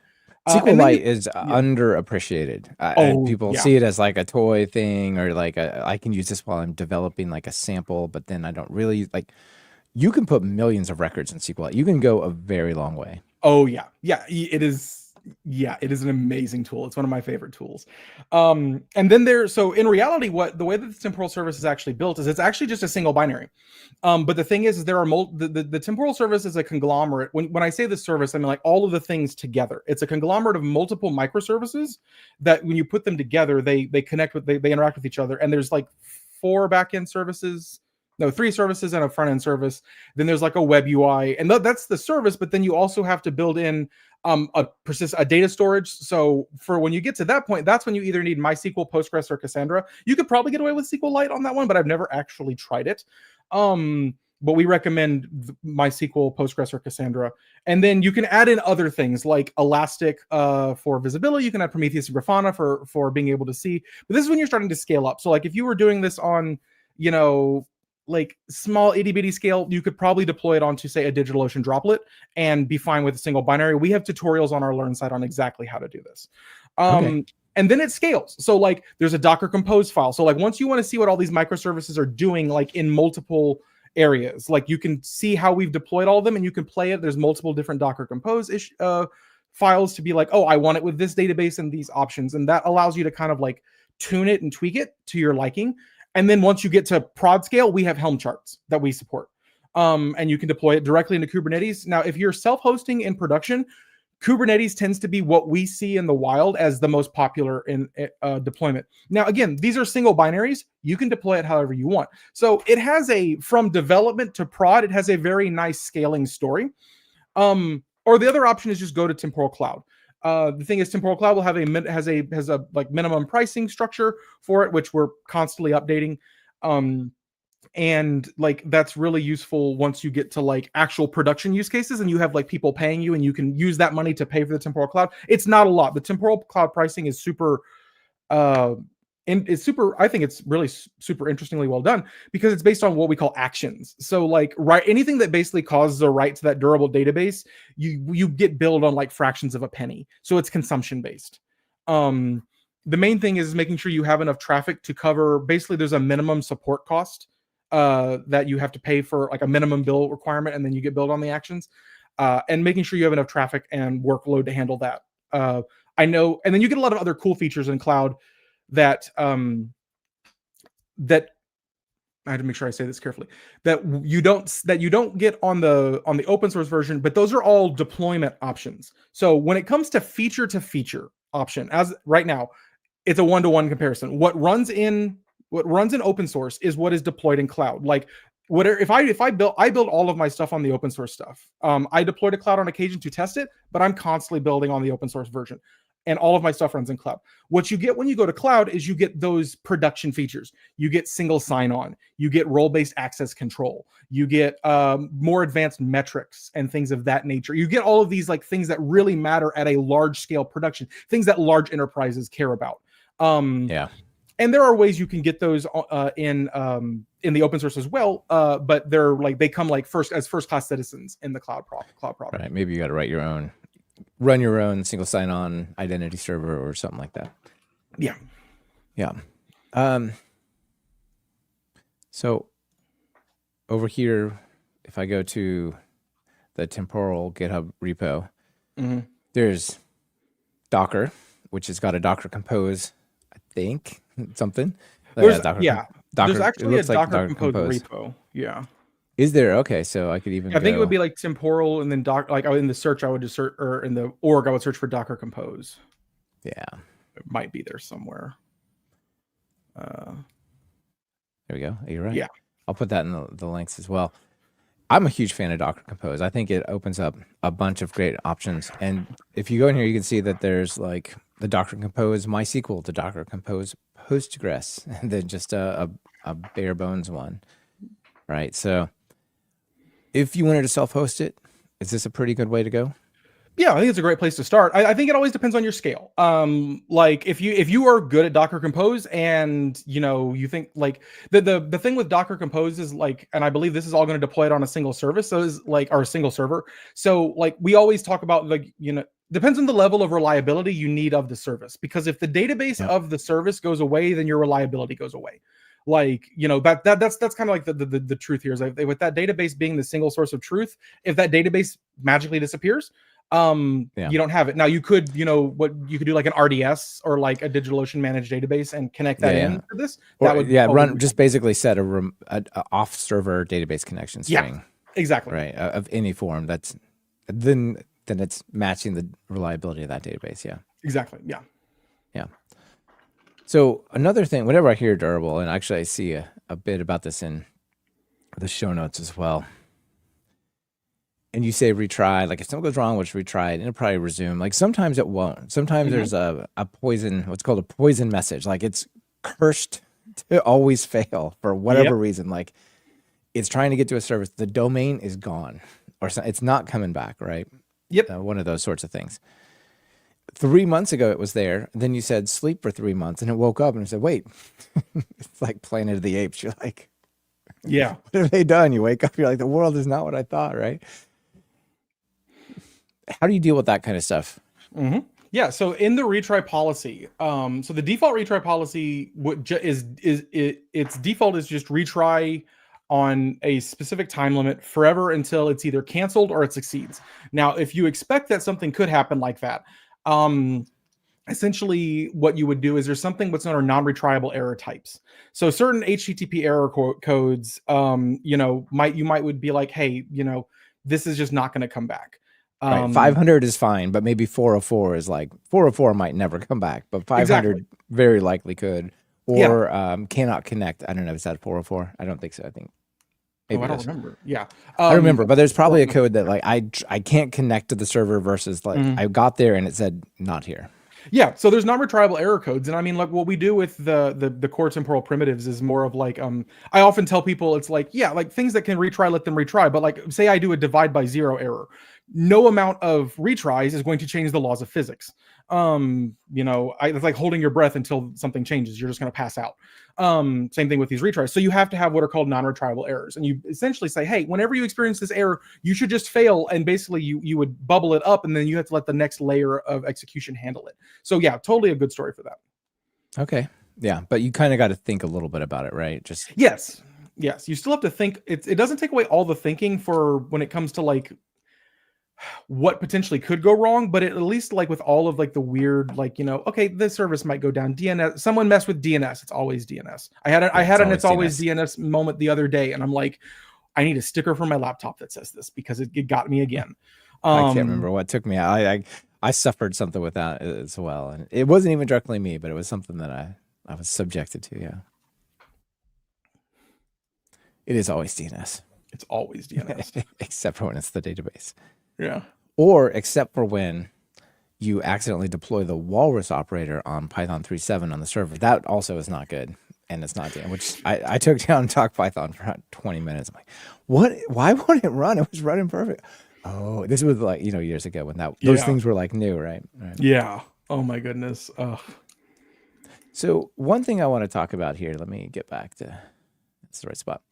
SQLite is underappreciated. People see it as like a toy thing, or like I can use this while I'm developing like a sample, but then I don't really like. You can put millions of records in SQLite. You can go a very long way. Oh yeah, it is. Yeah, it is an amazing tool. It's one of my favorite tools. And then so in reality, the way that the temporal service is actually built is it's actually just a single binary. But the thing is there are the temporal service is a conglomerate. When I say the service, I mean like all of the things together. It's a conglomerate of multiple microservices that when you put them together, they connect with, they interact with each other. And there's like 4 backend services. No, 3 services and a front-end service. Then there's like a web UI, and that's the service. But then you also have to build in a data storage. So for when you get to that point, that's when you either need MySQL, Postgres, or Cassandra. You could probably get away with SQLite on that one, but I've never actually tried it. But we recommend MySQL, Postgres, or Cassandra. And then you can add in other things like Elastic for visibility. You can add Prometheus and Grafana for being able to see. But this is when you're starting to scale up. So like if you were doing this on, like small itty bitty scale, you could probably deploy it onto, say, a DigitalOcean droplet and be fine with a single binary. We have tutorials on our Learn site on exactly how to do this. And then it scales. So like there's a Docker Compose file. So like once you want to see what all these microservices are doing, like in multiple areas, like you can see how we've deployed all of them and you can play it. There's multiple different Docker Compose files to be like, oh, I want it with this database and these options. And that allows you to kind of like tune it and tweak it to your liking. And then once you get to prod scale, we have Helm charts that we support. And you can deploy it directly into Kubernetes. Now, if you're self-hosting in production, Kubernetes tends to be what we see in the wild as the most popular in deployment. Now, again, these are single binaries. You can deploy it however you want. So it has from development to prod, it has a very nice scaling story. Or the other option is just go to Temporal Cloud. The thing is, Temporal Cloud will have has a like minimum pricing structure for it, which we're constantly updating. And like that's really useful once you get to like actual production use cases and you have like people paying you and you can use that money to pay for the Temporal Cloud. It's not a lot. The Temporal Cloud pricing is super and it's super, I think it's really super interestingly well done because it's based on what we call actions. So like anything that basically causes a write to that durable database, you get billed on like fractions of a penny. So it's consumption based. The main thing is making sure you have enough traffic to cover, basically there's a minimum support cost that you have to pay for, like a minimum bill requirement, and then you get billed on the actions, and making sure you have enough traffic and workload to handle that. I know, and then you get a lot of other cool features in cloud that that I had to make sure I say this carefully, that you don't get on the open source version, but those are all deployment options. So when it comes to feature option, as right now, it's a one-to-one comparison. What runs in open source is what is deployed in cloud. Like whatever, if I build all of my stuff on the open source stuff. I deploy to cloud on occasion to test it, but I'm constantly building on the open source version. And all of my stuff runs in cloud. What you get when you go to cloud is you get those production features. You get single sign-on. You get role-based access control. You get more advanced metrics and things of that nature. You get all of these like things that really matter at a large-scale production, things that large enterprises care about. Yeah. And there are ways you can get those in the open source as well, but they're like they come like first-class citizens in the cloud product. Right. Maybe you got to run your own single sign-on identity server or something like that. Yeah. Yeah. So over here, if I go to the Temporal GitHub repo, there's Docker, which has got a Docker Compose, I think, something. There's Docker, there's actually a like Docker Compose repo. Yeah. Is there? Okay, so I could even. I think it would be like Temporal, and then like in the search, I would just search, or in the org, I would search for Docker Compose. Yeah, it might be there somewhere. There we go. You're right. Yeah, I'll put that in the links as well. I'm a huge fan of Docker Compose. I think it opens up a bunch of great options. And if you go in here, you can see that there's like the Docker Compose MySQL, the Docker Compose Postgres, and then just a bare bones one, right? So if you wanted to self-host it, is this a pretty good way to go? Yeah, I think it's a great place to start. I think it always depends on your scale. Like if you are good at Docker Compose and you think like the thing with Docker Compose is like, and I believe this is all going to deploy it on a single service, so is like our single server. So like we always talk about like depends on the level of reliability you need of the service, because if the database of the service goes away, then your reliability goes away. Like that's kind of like the truth here is like, with that database being the single source of truth, if that database magically disappears, you don't have it. Now you could what you could do like an RDS or like a DigitalOcean managed database and connect that in to this. That would run just basically set a off server database connection string. Yeah, exactly. Right, of any form. That's then it's matching the reliability of that database. Yeah, exactly. Yeah. So another thing, whenever I hear durable, and actually I see a bit about this in the show notes as well, and you say retry, like if something goes wrong, which retry, and it'll probably resume. Like sometimes it won't. Sometimes there's a poison, what's called a poison message. Like it's cursed to always fail for whatever reason. Like it's trying to get to a service, the domain is gone, or it's not coming back, right? Yep. One of those sorts of things. 3 months ago it was there. Then you said sleep for 3 months, and it woke up and it said, wait, it's like Planet of the Apes. You're like, yeah, what have they done? You wake up, you're like, the world is not what I thought, right? How do you deal with that kind of stuff? Yeah, so in the retry policy, so the default retry policy its default is just retry on a specific time limit forever until it's either canceled or it succeeds. Now, if you expect that something could happen like that, essentially what you would do is there's something what's known as non-retriable error types. So certain HTTP error codes, you might would be like, hey, this is just not going to come back. Right. 500 is fine, but maybe 404 is like 404 might never come back, but 500 very likely could, or cannot connect. I don't know. Is that 404? I don't think so. I think Oh, Maybe I it don't is. remember. Yeah. I remember, but there's probably a Well, code that like I can't connect to the server versus like mhm. I got there and it said not here. Yeah, so there's non-retriable error codes, and I mean, like what we do with the core temporal primitives is more of like I often tell people it's like yeah, like things that can retry, let them retry. But like say I do a divide by zero error, no amount of retries is going to change the laws of physics. It's like holding your breath until something changes. You're just going to pass out. Same thing with these retries. So you have to have what are called non-retriable errors, and you essentially say, hey, whenever you experience this error, you should just fail, and basically you would bubble it up, and then you have to let the next layer of execution handle it. So yeah, totally a good story for that. Okay. Yeah, but you kind of got to think a little bit about it, right? Just Yes. Yes. You still have to think. It doesn't take away all the thinking for when it comes to like what potentially could go wrong, but at least like with all of like the weird, like, okay, this service might go down. DNS, someone messed with DNS. It's always DNS. I had an it's always DNS moment the other day, and I'm like, I need a sticker for my laptop that says this because it got me again. I can't remember what took me. I suffered something with that as well, and it wasn't even directly me, but it was something that I was subjected to. Yeah, it is always DNS. It's always DNS, except for when it's the database. Yeah. Or except for when you accidentally deploy the walrus operator on Python 3.7 on the server. That also is not good. And it's not DNS, which I took down Talk Python for about 20 minutes. I'm like, what? Why won't it run? It was running perfect. Oh, this was like, years ago when those things were like new, right? Yeah. Oh my goodness. So one thing I want to talk about here, let me get back to, that's the right spot.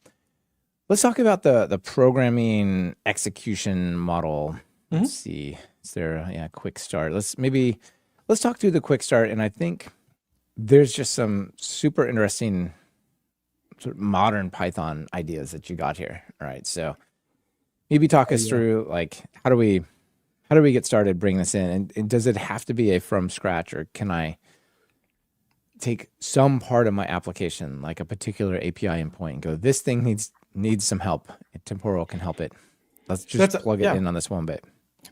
Let's talk about the programming execution model. Let's see. Is there a quick start? Let's talk through the quick start. And I think there's just some super interesting sort of modern Python ideas that you got here. All right. So maybe talk us through like how do we get started bringing this in? And does it have to be a from scratch, or can I take some part of my application, like a particular API endpoint, and go, this thing needs some help. Temporal can help it. Let's just plug it in on this one bit.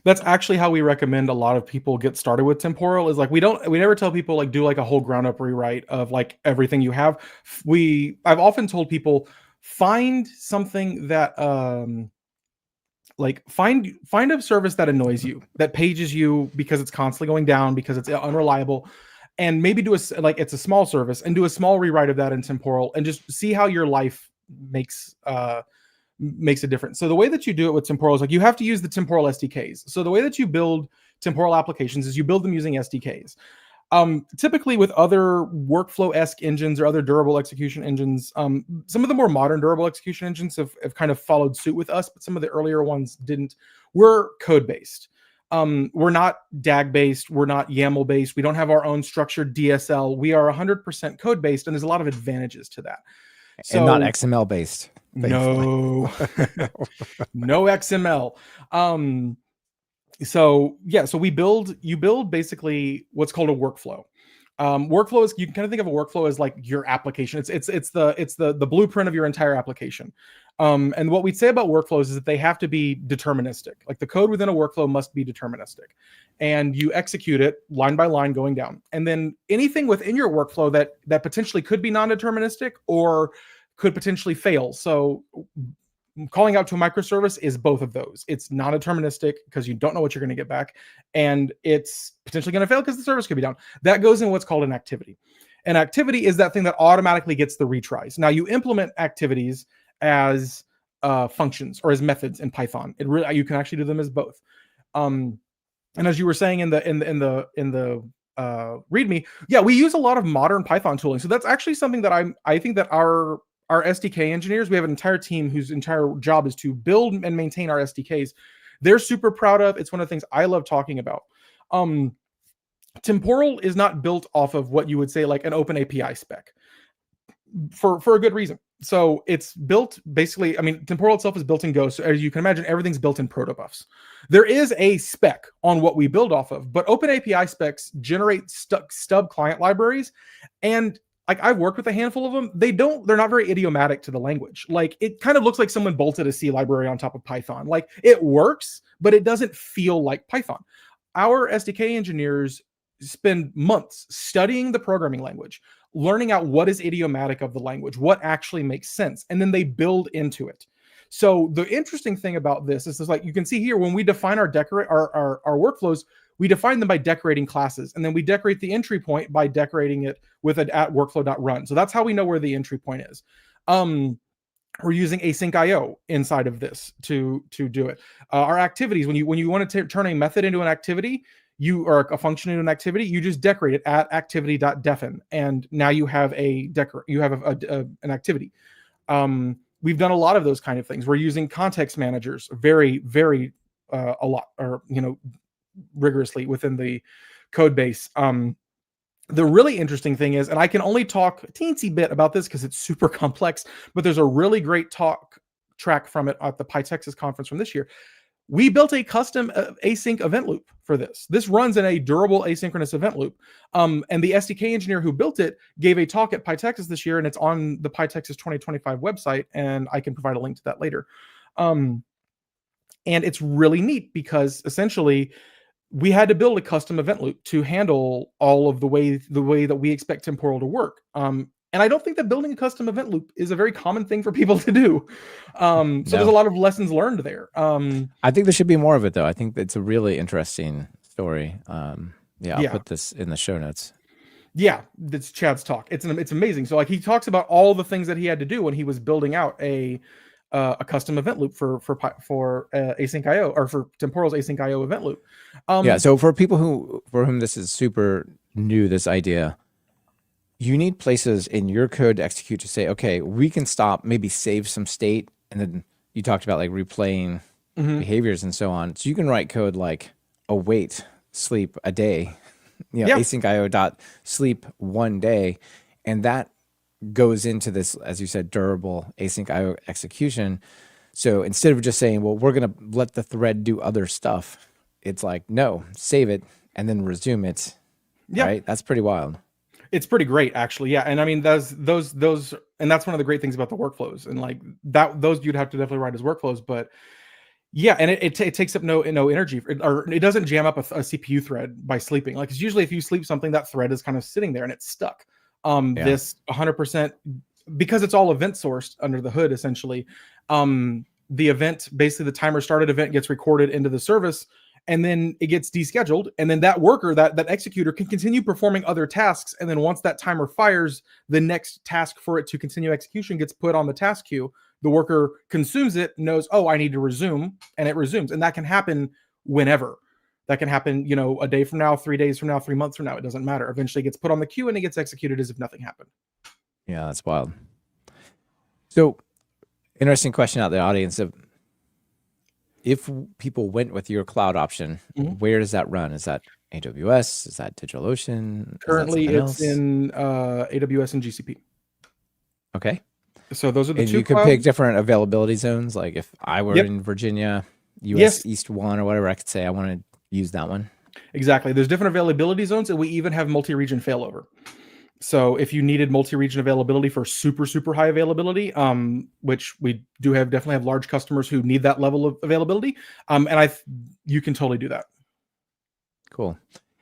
That's actually how we recommend a lot of people get started with Temporal. Is like we never tell people like do like a whole ground up rewrite of like everything you have. I've often told people find something that like find a service that annoys you, that pages you because it's constantly going down, because it's unreliable, and maybe do it's a small service and do a small rewrite of that in Temporal and just see how your life makes a difference. So the way that you do it with Temporal is like you have to use the Temporal SDKs. So the way that you build Temporal applications is you build them using SDKs. Typically with other workflow-esque engines or other durable execution engines, some of the more modern durable execution engines have kind of followed suit with us, but some of the earlier ones didn't. We're code-based. We're not DAG-based. We're not YAML-based. We don't have our own structured DSL. We are 100% code-based, and there's a lot of advantages to that. So, and not XML-based. No, no XML. So you build basically what's called a workflow. Workflow is, you can kind of think of a workflow as like your application. It's the blueprint of your entire application. And what we'd say about workflows is that they have to be deterministic. Like the code within a workflow must be deterministic, and you execute it line by line going down. And then anything within your workflow that potentially could be non-deterministic or could potentially fail. So calling out to a microservice is both of those. It's non-deterministic because you don't know what you're going to get back, and it's potentially going to fail because the service could be down. That goes in what's called an activity. An activity is that thing that automatically gets the retries. Now you implement activities as functions or as methods in Python. You can actually do them as both. And as you were saying in the README, yeah, we use a lot of modern Python tooling. So that's actually something that I think that our SDK engineers, we have an entire team whose entire job is to build and maintain our SDKs. They're super proud of. It's one of the things I love talking about. Temporal is not built off of what you would say like an open API spec for a good reason. So it's built basically, I mean, Temporal itself is built in Go. So as you can imagine, everything's built in protobufs. There is a spec on what we build off of, but open API specs generate stub client libraries. And like I've worked with a handful of them. They're not very idiomatic to the language. Like it kind of looks like someone bolted a C library on top of Python. Like it works, but it doesn't feel like Python. Our SDK engineers spend months studying the programming language, learning out what is idiomatic of the language, what actually makes sense, and then they build into it. So the interesting thing about this is like you can see here when we define our workflows, we define them by decorating classes, and then we decorate the entry point by decorating it with an at workflow.run. So that's how we know where the entry point is. We're using async IO inside of this to do it. Our activities, when you want to turn a method into an activity, or a function into an activity, you just decorate it at activity.define, and now you have an activity. We've done a lot of those kind of things. We're using context managers very, very a lot, or rigorously within the code base. The really interesting thing is, and I can only talk a teensy bit about this because it's super complex, but there's a really great talk track from it at the PyTexas conference from this year. We built a custom async event loop for this. This runs in a durable asynchronous event loop. And the SDK engineer who built it gave a talk at PyTexas this year, and it's on the PyTexas 2025 website, and I can provide a link to that later. And it's really neat because essentially we had to build a custom event loop to handle all of the way that we expect Temporal to work. And I don't think that building a custom event loop is a very common thing for people to do. So there's a lot of lessons learned there. I think there should be more of it, though. I think it's a really interesting story. I'll put this in the show notes. Yeah, that's Chad's talk. It's amazing. So like he talks about all the things that he had to do when he was building out a custom event loop for async IO, or for Temporal's async IO event loop. So for people for whom this is super new, this idea, you need places in your code to execute to say, okay, we can stop, maybe save some state, and then you talked about like replaying behaviors and so on. So you can write code like await sleep a day, async IO dot sleep 1 day, and that goes into this, as you said, durable async IO execution. So instead of just saying, well, we're going to let the thread do other stuff, it's like, no, save it and then resume it. Yeah. Right? That's pretty wild. It's pretty great, actually. Yeah. And I mean, those, and that's one of the great things about the workflows, and like those you'd have to definitely write as workflows, but yeah. And it takes up no energy, or it doesn't jam up a CPU thread by sleeping. Like, it's usually if you sleep something, that thread is kind of sitting there and it's stuck. This 100%, because it's all event sourced under the hood, essentially. The event, basically the timer started event gets recorded into the service, and then it gets descheduled. And then that worker, that executor, can continue performing other tasks. And then once that timer fires, the next task for it to continue execution gets put on the task queue. The worker consumes it, knows, oh, I need to resume, and it resumes. And that can happen whenever. That can happen, a day from now, 3 days from now, 3 months from now. It doesn't matter. Eventually it gets put on the queue and it gets executed as if nothing happened. Yeah, that's wild. So, interesting question out the audience. If people went with your cloud option, where does that run? Is that AWS? Is that DigitalOcean? Currently, it's in AWS and GCP. Okay. So those are the and two. You could pick different availability zones. Like if I were in Virginia, US East 1 or whatever, I could say I want to use that one. Exactly. There's different availability zones, and we even have multi-region failover. So if you needed multi-region availability for super, super high availability, which we do definitely have large customers who need that level of availability, and you can totally do that. Cool.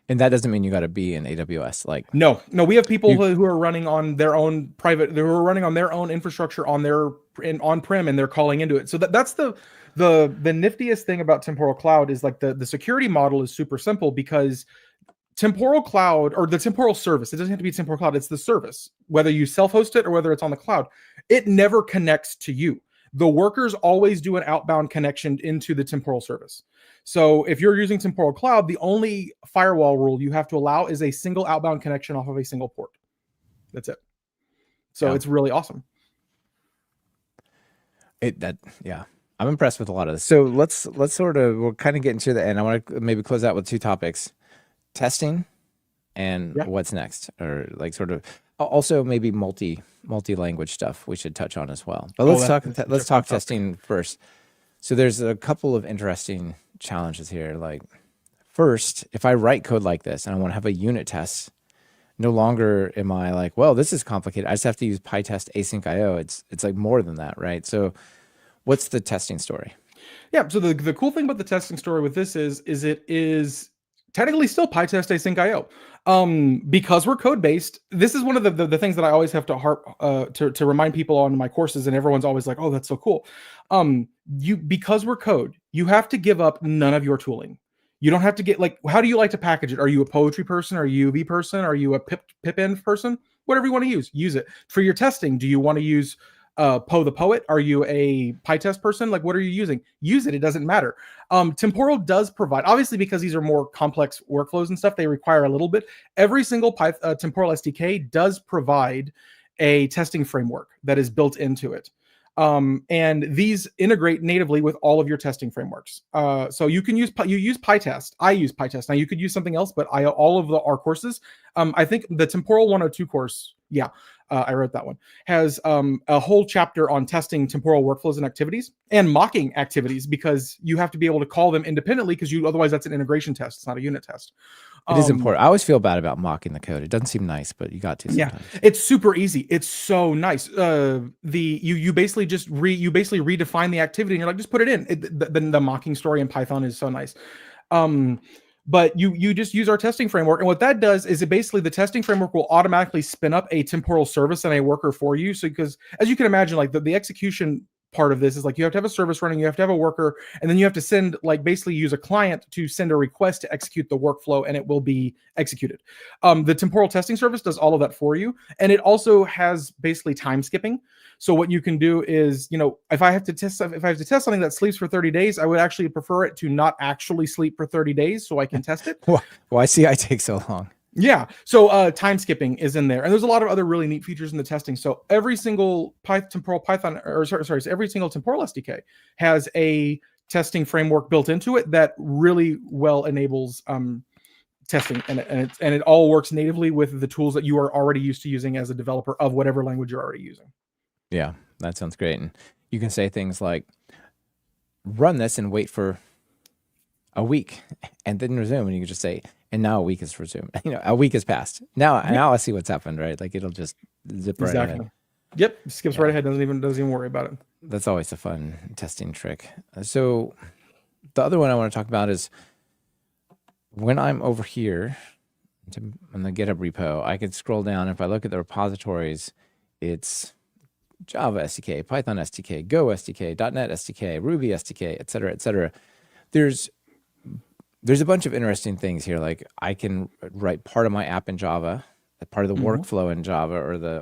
And that doesn't mean you got to be in AWS. Like no, we have people who are running on their own who are running on their own infrastructure on-prem, and they're calling into it. So that's the niftiest thing about Temporal Cloud is like the security model is super simple, because Temporal Cloud, or the Temporal service, it doesn't have to be Temporal Cloud, it's the service, whether you self-host it or whether it's on the cloud, it never connects to you. The workers always do an outbound connection into the Temporal service. So if you're using Temporal Cloud, the only firewall rule you have to allow is a single outbound connection off of a single port. That's it. So it's really awesome. I'm impressed with a lot of this. So let's we're kind of getting to the end. I want to maybe close out with two topics: testing and what's next, or like sort of also maybe multi-language stuff we should touch on as well. But let's talk testing first. So there's a couple of interesting challenges here. Like first, if I write code like this and I want to have a unit test, no longer am I like, well, this is complicated, I just have to use PyTest async IO. It's like more than that, right? So what's the testing story? Yeah, so the cool thing about the testing story with this is it is technically still PyTest async IO. Because we're code based, this is one of the things that I always have to to remind people on my courses, and everyone's always like, oh, that's so cool. Because we're code, you have to give up none of your tooling. You don't have to get, like, how do you like to package it? Are you a poetry person? Are you a UV person? Are you a pip person? Whatever you want to use it. For your testing, do you want to use Poe the Poet? Are you a PyTest person? Like, what are you using? Use it. It doesn't matter. Temporal does provide, obviously, because these are more complex workflows and stuff, they require a little bit. Every single Temporal SDK does provide a testing framework that is built into it. And these integrate natively with all of your testing frameworks. So you can use PyTest. I use PyTest. Now you could use something else, but all of our courses, I think the Temporal 102 course, I wrote that one, has a whole chapter on testing temporal workflows and activities and mocking activities, because you have to be able to call them independently, because otherwise that's an integration test. It's not a unit test. It is important. I always feel bad about mocking the code. It doesn't seem nice, but you got to sometimes. Yeah, it's super easy. It's so nice. You basically just redefine the activity, and you're like, just put it in. The mocking story in Python is so nice. But you just use our testing framework, and what that does is the testing framework will automatically spin up a temporal service and a worker for you. So, because as you can imagine, like the execution part of this is like, you have to have a service running, you have to have a worker, and then you have to send, like, basically use a client to send a request to execute the workflow, and it will be executed. The temporal testing service does all of that for you, and it also has basically time skipping. So what you can do is, if I have to test something that sleeps for 30 days, I would actually prefer it to not actually sleep for 30 days so I can test it. Why see I take so long? Yeah. So time skipping is in there, and there's a lot of other really neat features in the testing. So every single every single temporal SDK has a testing framework built into it that really well enables testing, and it all works natively with the tools that you are already used to using as a developer of whatever language you're already using. Yeah, that sounds great. And you can say things like, run this and wait for a week and then resume. And you can just say, and now a week is resumed. A week has passed. Now I see what's happened, right? Like, it'll just zip right ahead. Yep, skips right ahead. Doesn't even worry about it. That's always a fun testing trick. So the other one I want to talk about is, when I'm over here on the GitHub repo, I can scroll down. If I look at the repositories, it's Java SDK, Python SDK, Go SDK, .NET SDK, Ruby SDK, et cetera, et cetera. There's a bunch of interesting things here. Like, I can write part of my app in Java, part of the workflow in Java, or the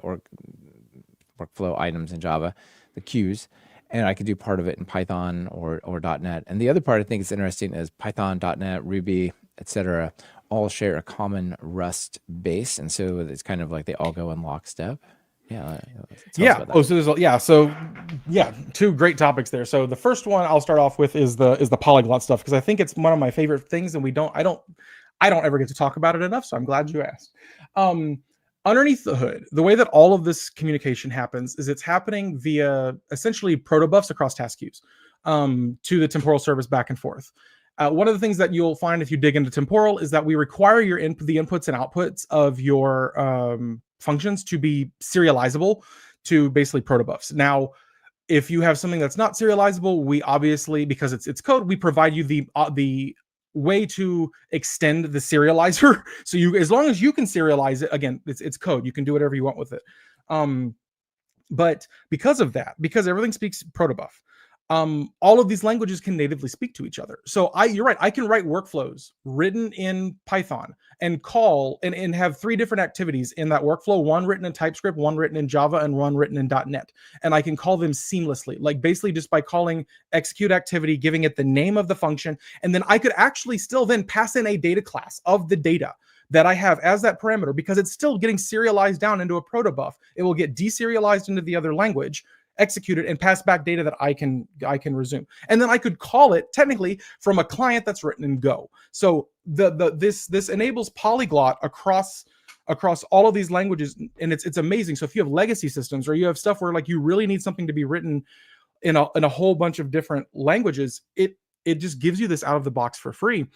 workflow items in Java, the queues, and I could do part of it in Python or .NET. And the other part I think is interesting is Python, .NET, Ruby, et cetera, all share a common Rust base, and so it's kind of like they all go in lockstep. Two great topics there. So the first one I'll start off with is the polyglot stuff, because I think it's one of my favorite things, and I don't ever get to talk about it enough, so I'm glad you asked. Underneath the hood, the way that all of this communication happens is it's happening via essentially protobufs across task queues to the temporal service back and forth. One of the things that you'll find if you dig into Temporal is that we require the inputs and outputs of your functions to be serializable to basically protobufs. Now, if you have something that's not serializable, we obviously, because it's code, we provide you the way to extend the serializer. So as long as you can serialize it, again, it's code, you can do whatever you want with it. But because of that, because everything speaks protobuf, all of these languages can natively speak to each other. So you're right, I can write workflows written in Python and call and have 3 different activities in that workflow, one written in TypeScript, one written in Java, and one written in .NET. And I can call them seamlessly, like basically just by calling execute activity, giving it the name of the function. And then I could actually still then pass in a data class of the data that I have as that parameter, because it's still getting serialized down into a protobuf. It will get deserialized into the other language, execute it, and pass back data that I can resume. And then I could call it technically from a client that's written in Go. So this enables polyglot across all of these languages, and it's amazing. So if you have legacy systems, or you have stuff where like you really need something to be written in a whole bunch of different languages, it just gives you this out of the box for free.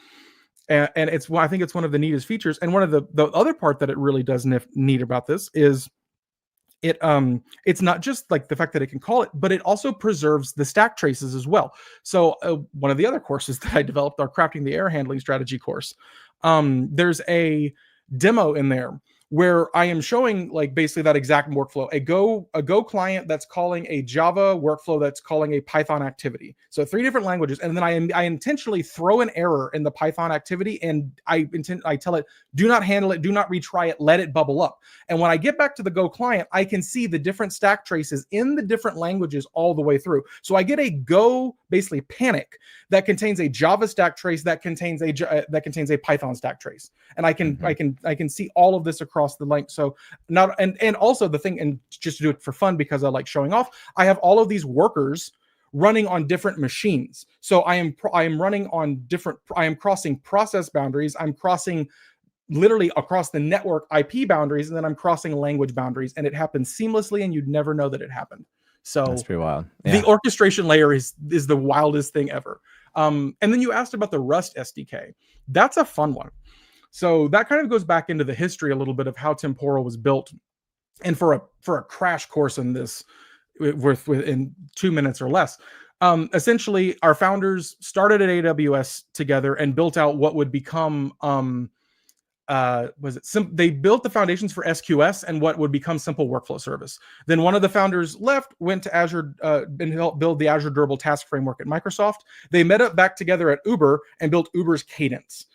And I think it's one of the neatest features. And one of the other part that it really does neat about this is it's not just like the fact that it can call it, but it also preserves the stack traces as well. So one of the other courses that I developed, our crafting the error handling strategy course, there's a demo in there where I am showing like basically that exact workflow, a Go client that's calling a Java workflow that's calling a Python activity. So 3 different languages. And then I intentionally throw an error in the Python activity, and I tell it, do not handle it, do not retry it, let it bubble up. And when I get back to the Go client, I can see the different stack traces in the different languages all the way through. So I get a Go basically panic that contains a Java stack trace that contains a Python stack trace, and I can see all of this across the link. So not and also the thing, and just to do it for fun because I like showing off, I have all of these workers running on different machines. So I am running on different. I am crossing process boundaries. I'm crossing literally across the network IP boundaries, and then I'm crossing language boundaries, and it happens seamlessly, and you'd never know that it happened. So that's pretty wild. Yeah. The orchestration layer is the wildest thing ever. And then you asked about the Rust SDK. That's a fun one. So that kind of goes back into the history a little bit of how Temporal was built. And for a crash course in this, within 2 minutes or less, essentially our founders started at AWS together and built out what would become they built the foundations for SQS and what would become Simple Workflow Service. Then one of the founders left, went to Azure and helped build the Azure Durable Task Framework at Microsoft. They met up back together at Uber and built Uber's Cadence.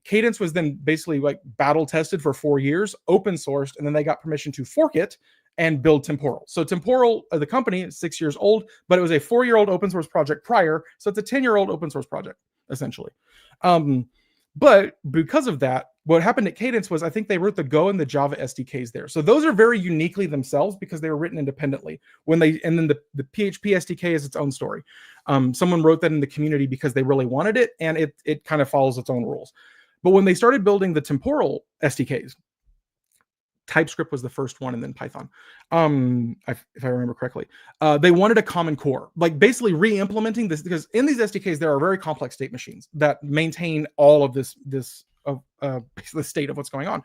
Cadence was then basically like battle tested for 4 years, open sourced, and then they got permission to fork it and build Temporal. So Temporal, the company, is 6 years old, but it was a 4-year-old open source project prior. So it's a 10-year-old open source project, essentially. But because of that, what happened at Cadence was I think they wrote the Go and the Java SDKs there. So those are very uniquely themselves because they were written independently. And then the PHP SDK is its own story. Someone wrote that in the community because they really wanted it, and it kind of follows its own rules. But when they started building the Temporal SDKs, TypeScript was the first one, and then Python, if I remember correctly. They wanted a common core, like basically re-implementing this, because in these SDKs there are very complex state machines that maintain all of this the state of what's going on,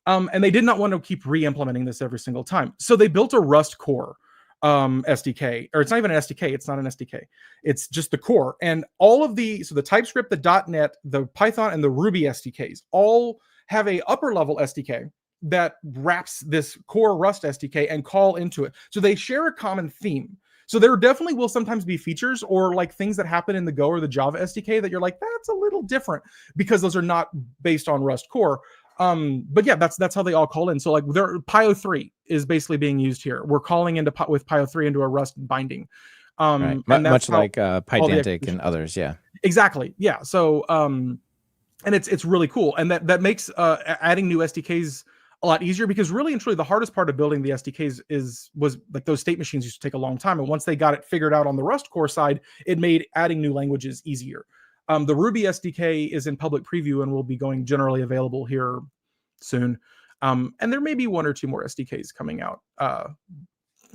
and they did not want to keep re-implementing this every single time. So they built a Rust core SDK, or it's not even an SDK. It's not an SDK. It's just the core, and all of the TypeScript, the .NET, the Python, and the Ruby SDKs all have a upper level SDK that wraps this core Rust SDK and call into it. So they share a common theme. So there definitely will sometimes be features or like things that happen in the Go or the Java SDK that you're like, that's a little different because those are not based on Rust core. But yeah, that's how they all call in. So like PyO3 is basically being used here. We're calling with PyO3 into a Rust binding. Right. Much like Pydantic and others. Yeah, exactly. Yeah. So, and it's really cool. And that makes adding new SDKs a lot easier, because really and truly the hardest part of building the SDKs was like those state machines used to take a long time. And once they got it figured out on the Rust core side, it made adding new languages easier. The Ruby SDK is in public preview and will be going generally available here soon. And there may be 1 or 2 more SDKs coming out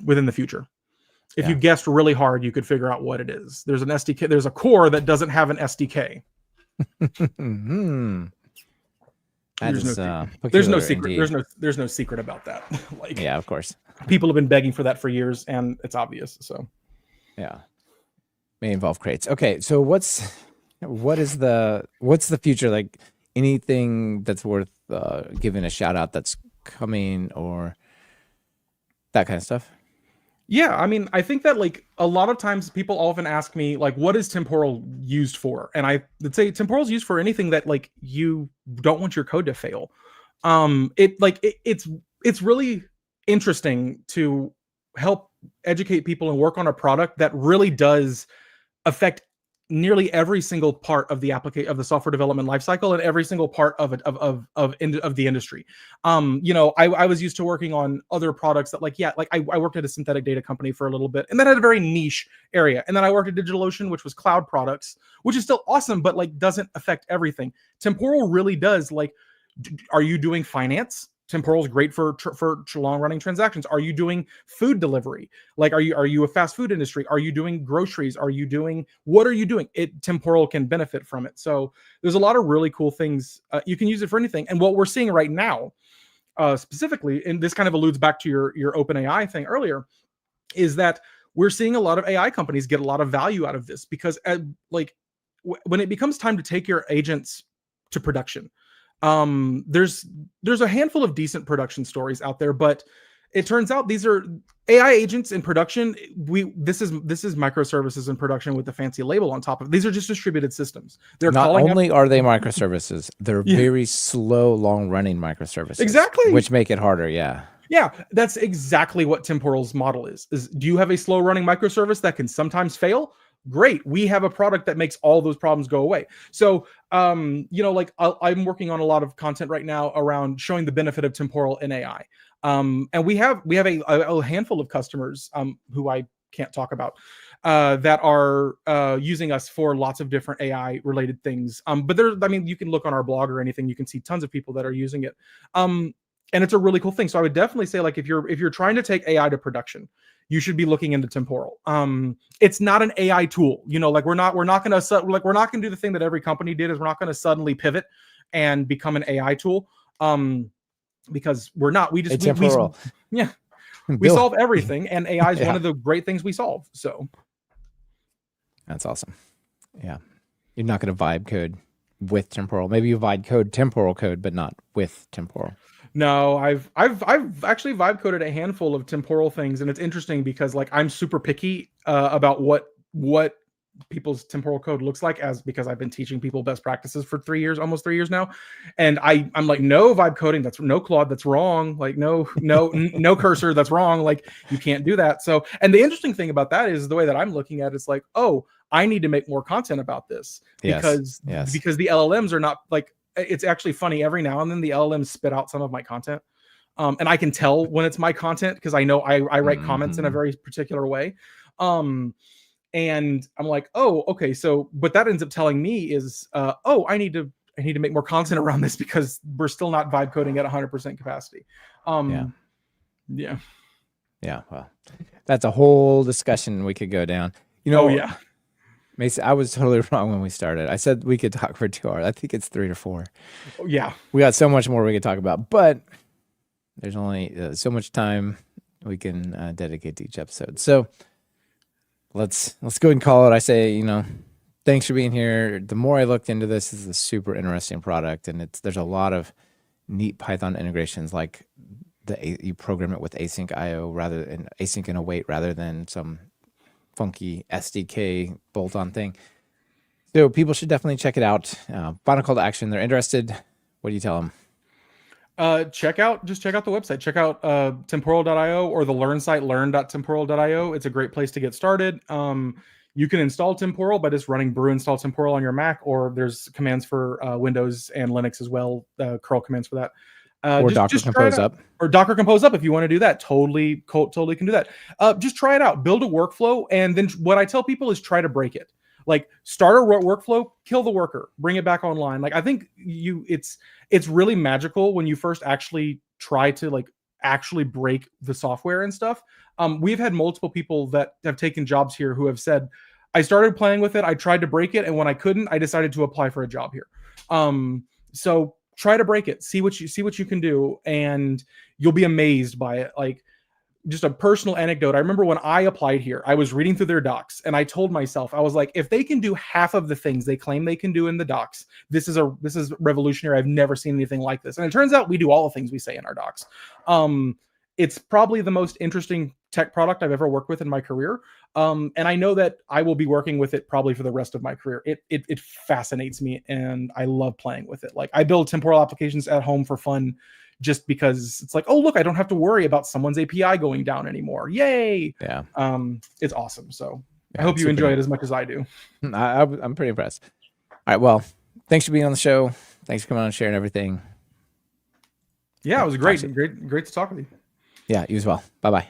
within the future. If you guessed really hard, you could figure out what it is. There's an SDK. There's a core that doesn't have an SDK. There's no secret. Indeed. There's no secret about that. Like, yeah, of course. People have been begging for that for years, and it's obvious. So, yeah, may involve crates. Okay, so what's the future? Like anything that's worth giving a shout out that's coming, or that kind of stuff? Yeah, I mean, I think that like a lot of times people often ask me like, what is Temporal used for? And I would say Temporal is used for anything that like you don't want your code to fail. It's really interesting to help educate people and work on a product that really does affect nearly every single part of the application of the software development lifecycle and every single part of the industry. I was used to working on other products that I worked at a synthetic data company for a little bit, and that had a very niche area. And then I worked at DigitalOcean, which was cloud products, which is still awesome, but like doesn't affect everything. Temporal really does. Like, are you doing finance? Temporal is great for long-running transactions. Are you doing food delivery? Like, are you a fast food industry? Are you doing groceries? What are you doing? Temporal can benefit from it. So there's a lot of really cool things. You can use it for anything. And what we're seeing right now, specifically, and this kind of alludes back to your OpenAI thing earlier, is that we're seeing a lot of AI companies get a lot of value out of this, because when it becomes time to take your agents to production, There's a handful of decent production stories out there, but it turns out these are AI agents in production. This is microservices in production with the fancy label on top of it. These are just distributed systems. They're Not calling only are they microservices, they're Yeah. very slow, long-running microservices. Exactly. Which make it harder, yeah. Yeah, that's exactly what Temporal's model is. Do you have a slow running microservice that can sometimes fail? Great. We have a product that makes all those problems go away. So, like I'm working on a lot of content right now around showing the benefit of Temporal in AI. And we have a handful of customers who I can't talk about that are using us for lots of different AI related things. But you can look on our blog or anything, you can see tons of people that are using it. And it's a really cool thing. So I would definitely say, like, if you're trying to take AI to production, you should be looking into Temporal. It's not an AI tool, like we're not going to do the thing that every company did, is we're not going to suddenly pivot and become an AI tool. Because we're not. We just Temporal. We solve everything, and AI is one of the great things we solve. So that's awesome. Yeah, you're not going to vibe code with Temporal. Maybe you vibe code Temporal code, but not with Temporal. No, I've actually vibe coded a handful of Temporal things, and it's interesting because, like, I'm super picky about what people's Temporal code looks like, because I've been teaching people best practices for almost 3 years now, and I'm like, no vibe coding, that's no Claude, that's wrong. Like, no cursor, that's wrong. Like, you can't do that. So, and the interesting thing about that is the way that I'm looking at it, it's like, oh, I need to make more content about this because the LLMs are not like. It's actually funny, every now and then the LLMs spit out some of my content, and I can tell when it's my content because I know I write comments in a very particular way, and I'm like, oh, okay. So what that ends up telling me is, oh, I need to make more content around this because we're still not vibe coding at 100% capacity. Yeah. Well, that's a whole discussion we could go down. Mason, I was totally wrong when we started. I said we could talk for 2 hours. I think it's 3 or 4. Yeah. We got so much more we could talk about, but there's only so much time we can dedicate to each episode. So let's go ahead and call it. I say, thanks for being here. The more I looked into this, is a super interesting product, and there's a lot of neat Python integrations, like you program it with async IO async and await rather than some funky SDK bolt-on thing. So people should definitely check it out. Final call to action. They're interested. What do you tell them? Check out the website. Check out temporal.io or the learn site, learn.temporal.io. It's a great place to get started. You can install Temporal by just running brew install Temporal on your Mac, or there's commands for Windows and Linux as well, curl commands for that. Or Docker Compose up. Or Docker Compose up if you want to do that. Totally can do that. Just try it out. Build a workflow, and then what I tell people is try to break it. Like, start a workflow, kill the worker, bring it back online. Like, I think it's really magical when you first actually try to actually break the software and stuff. We've had multiple people that have taken jobs here who have said, I started playing with it, I tried to break it, and when I couldn't, I decided to apply for a job here. So try to break it, see what you can do, and you'll be amazed by it. Like, just a personal anecdote. I remember when I applied here, I was reading through their docs, and I told myself, I was like, if they can do half of the things they claim they can do in the docs, this is revolutionary. I've never seen anything like this. And it turns out we do all the things we say in our docs. It's probably the most interesting tech product I've ever worked with in my career. And I know that I will be working with it probably for the rest of my career. It fascinates me, and I love playing with it. Like, I build Temporal applications at home for fun, just because it's like, oh, look, I don't have to worry about someone's API going down anymore. Yay. Yeah. It's awesome. So I hope you enjoy it as much as I do. I'm pretty impressed. All right. Well, thanks for being on the show. Thanks for coming on and sharing everything. Yeah, it was great. Great to talk with you. Yeah, you as well. Bye-bye.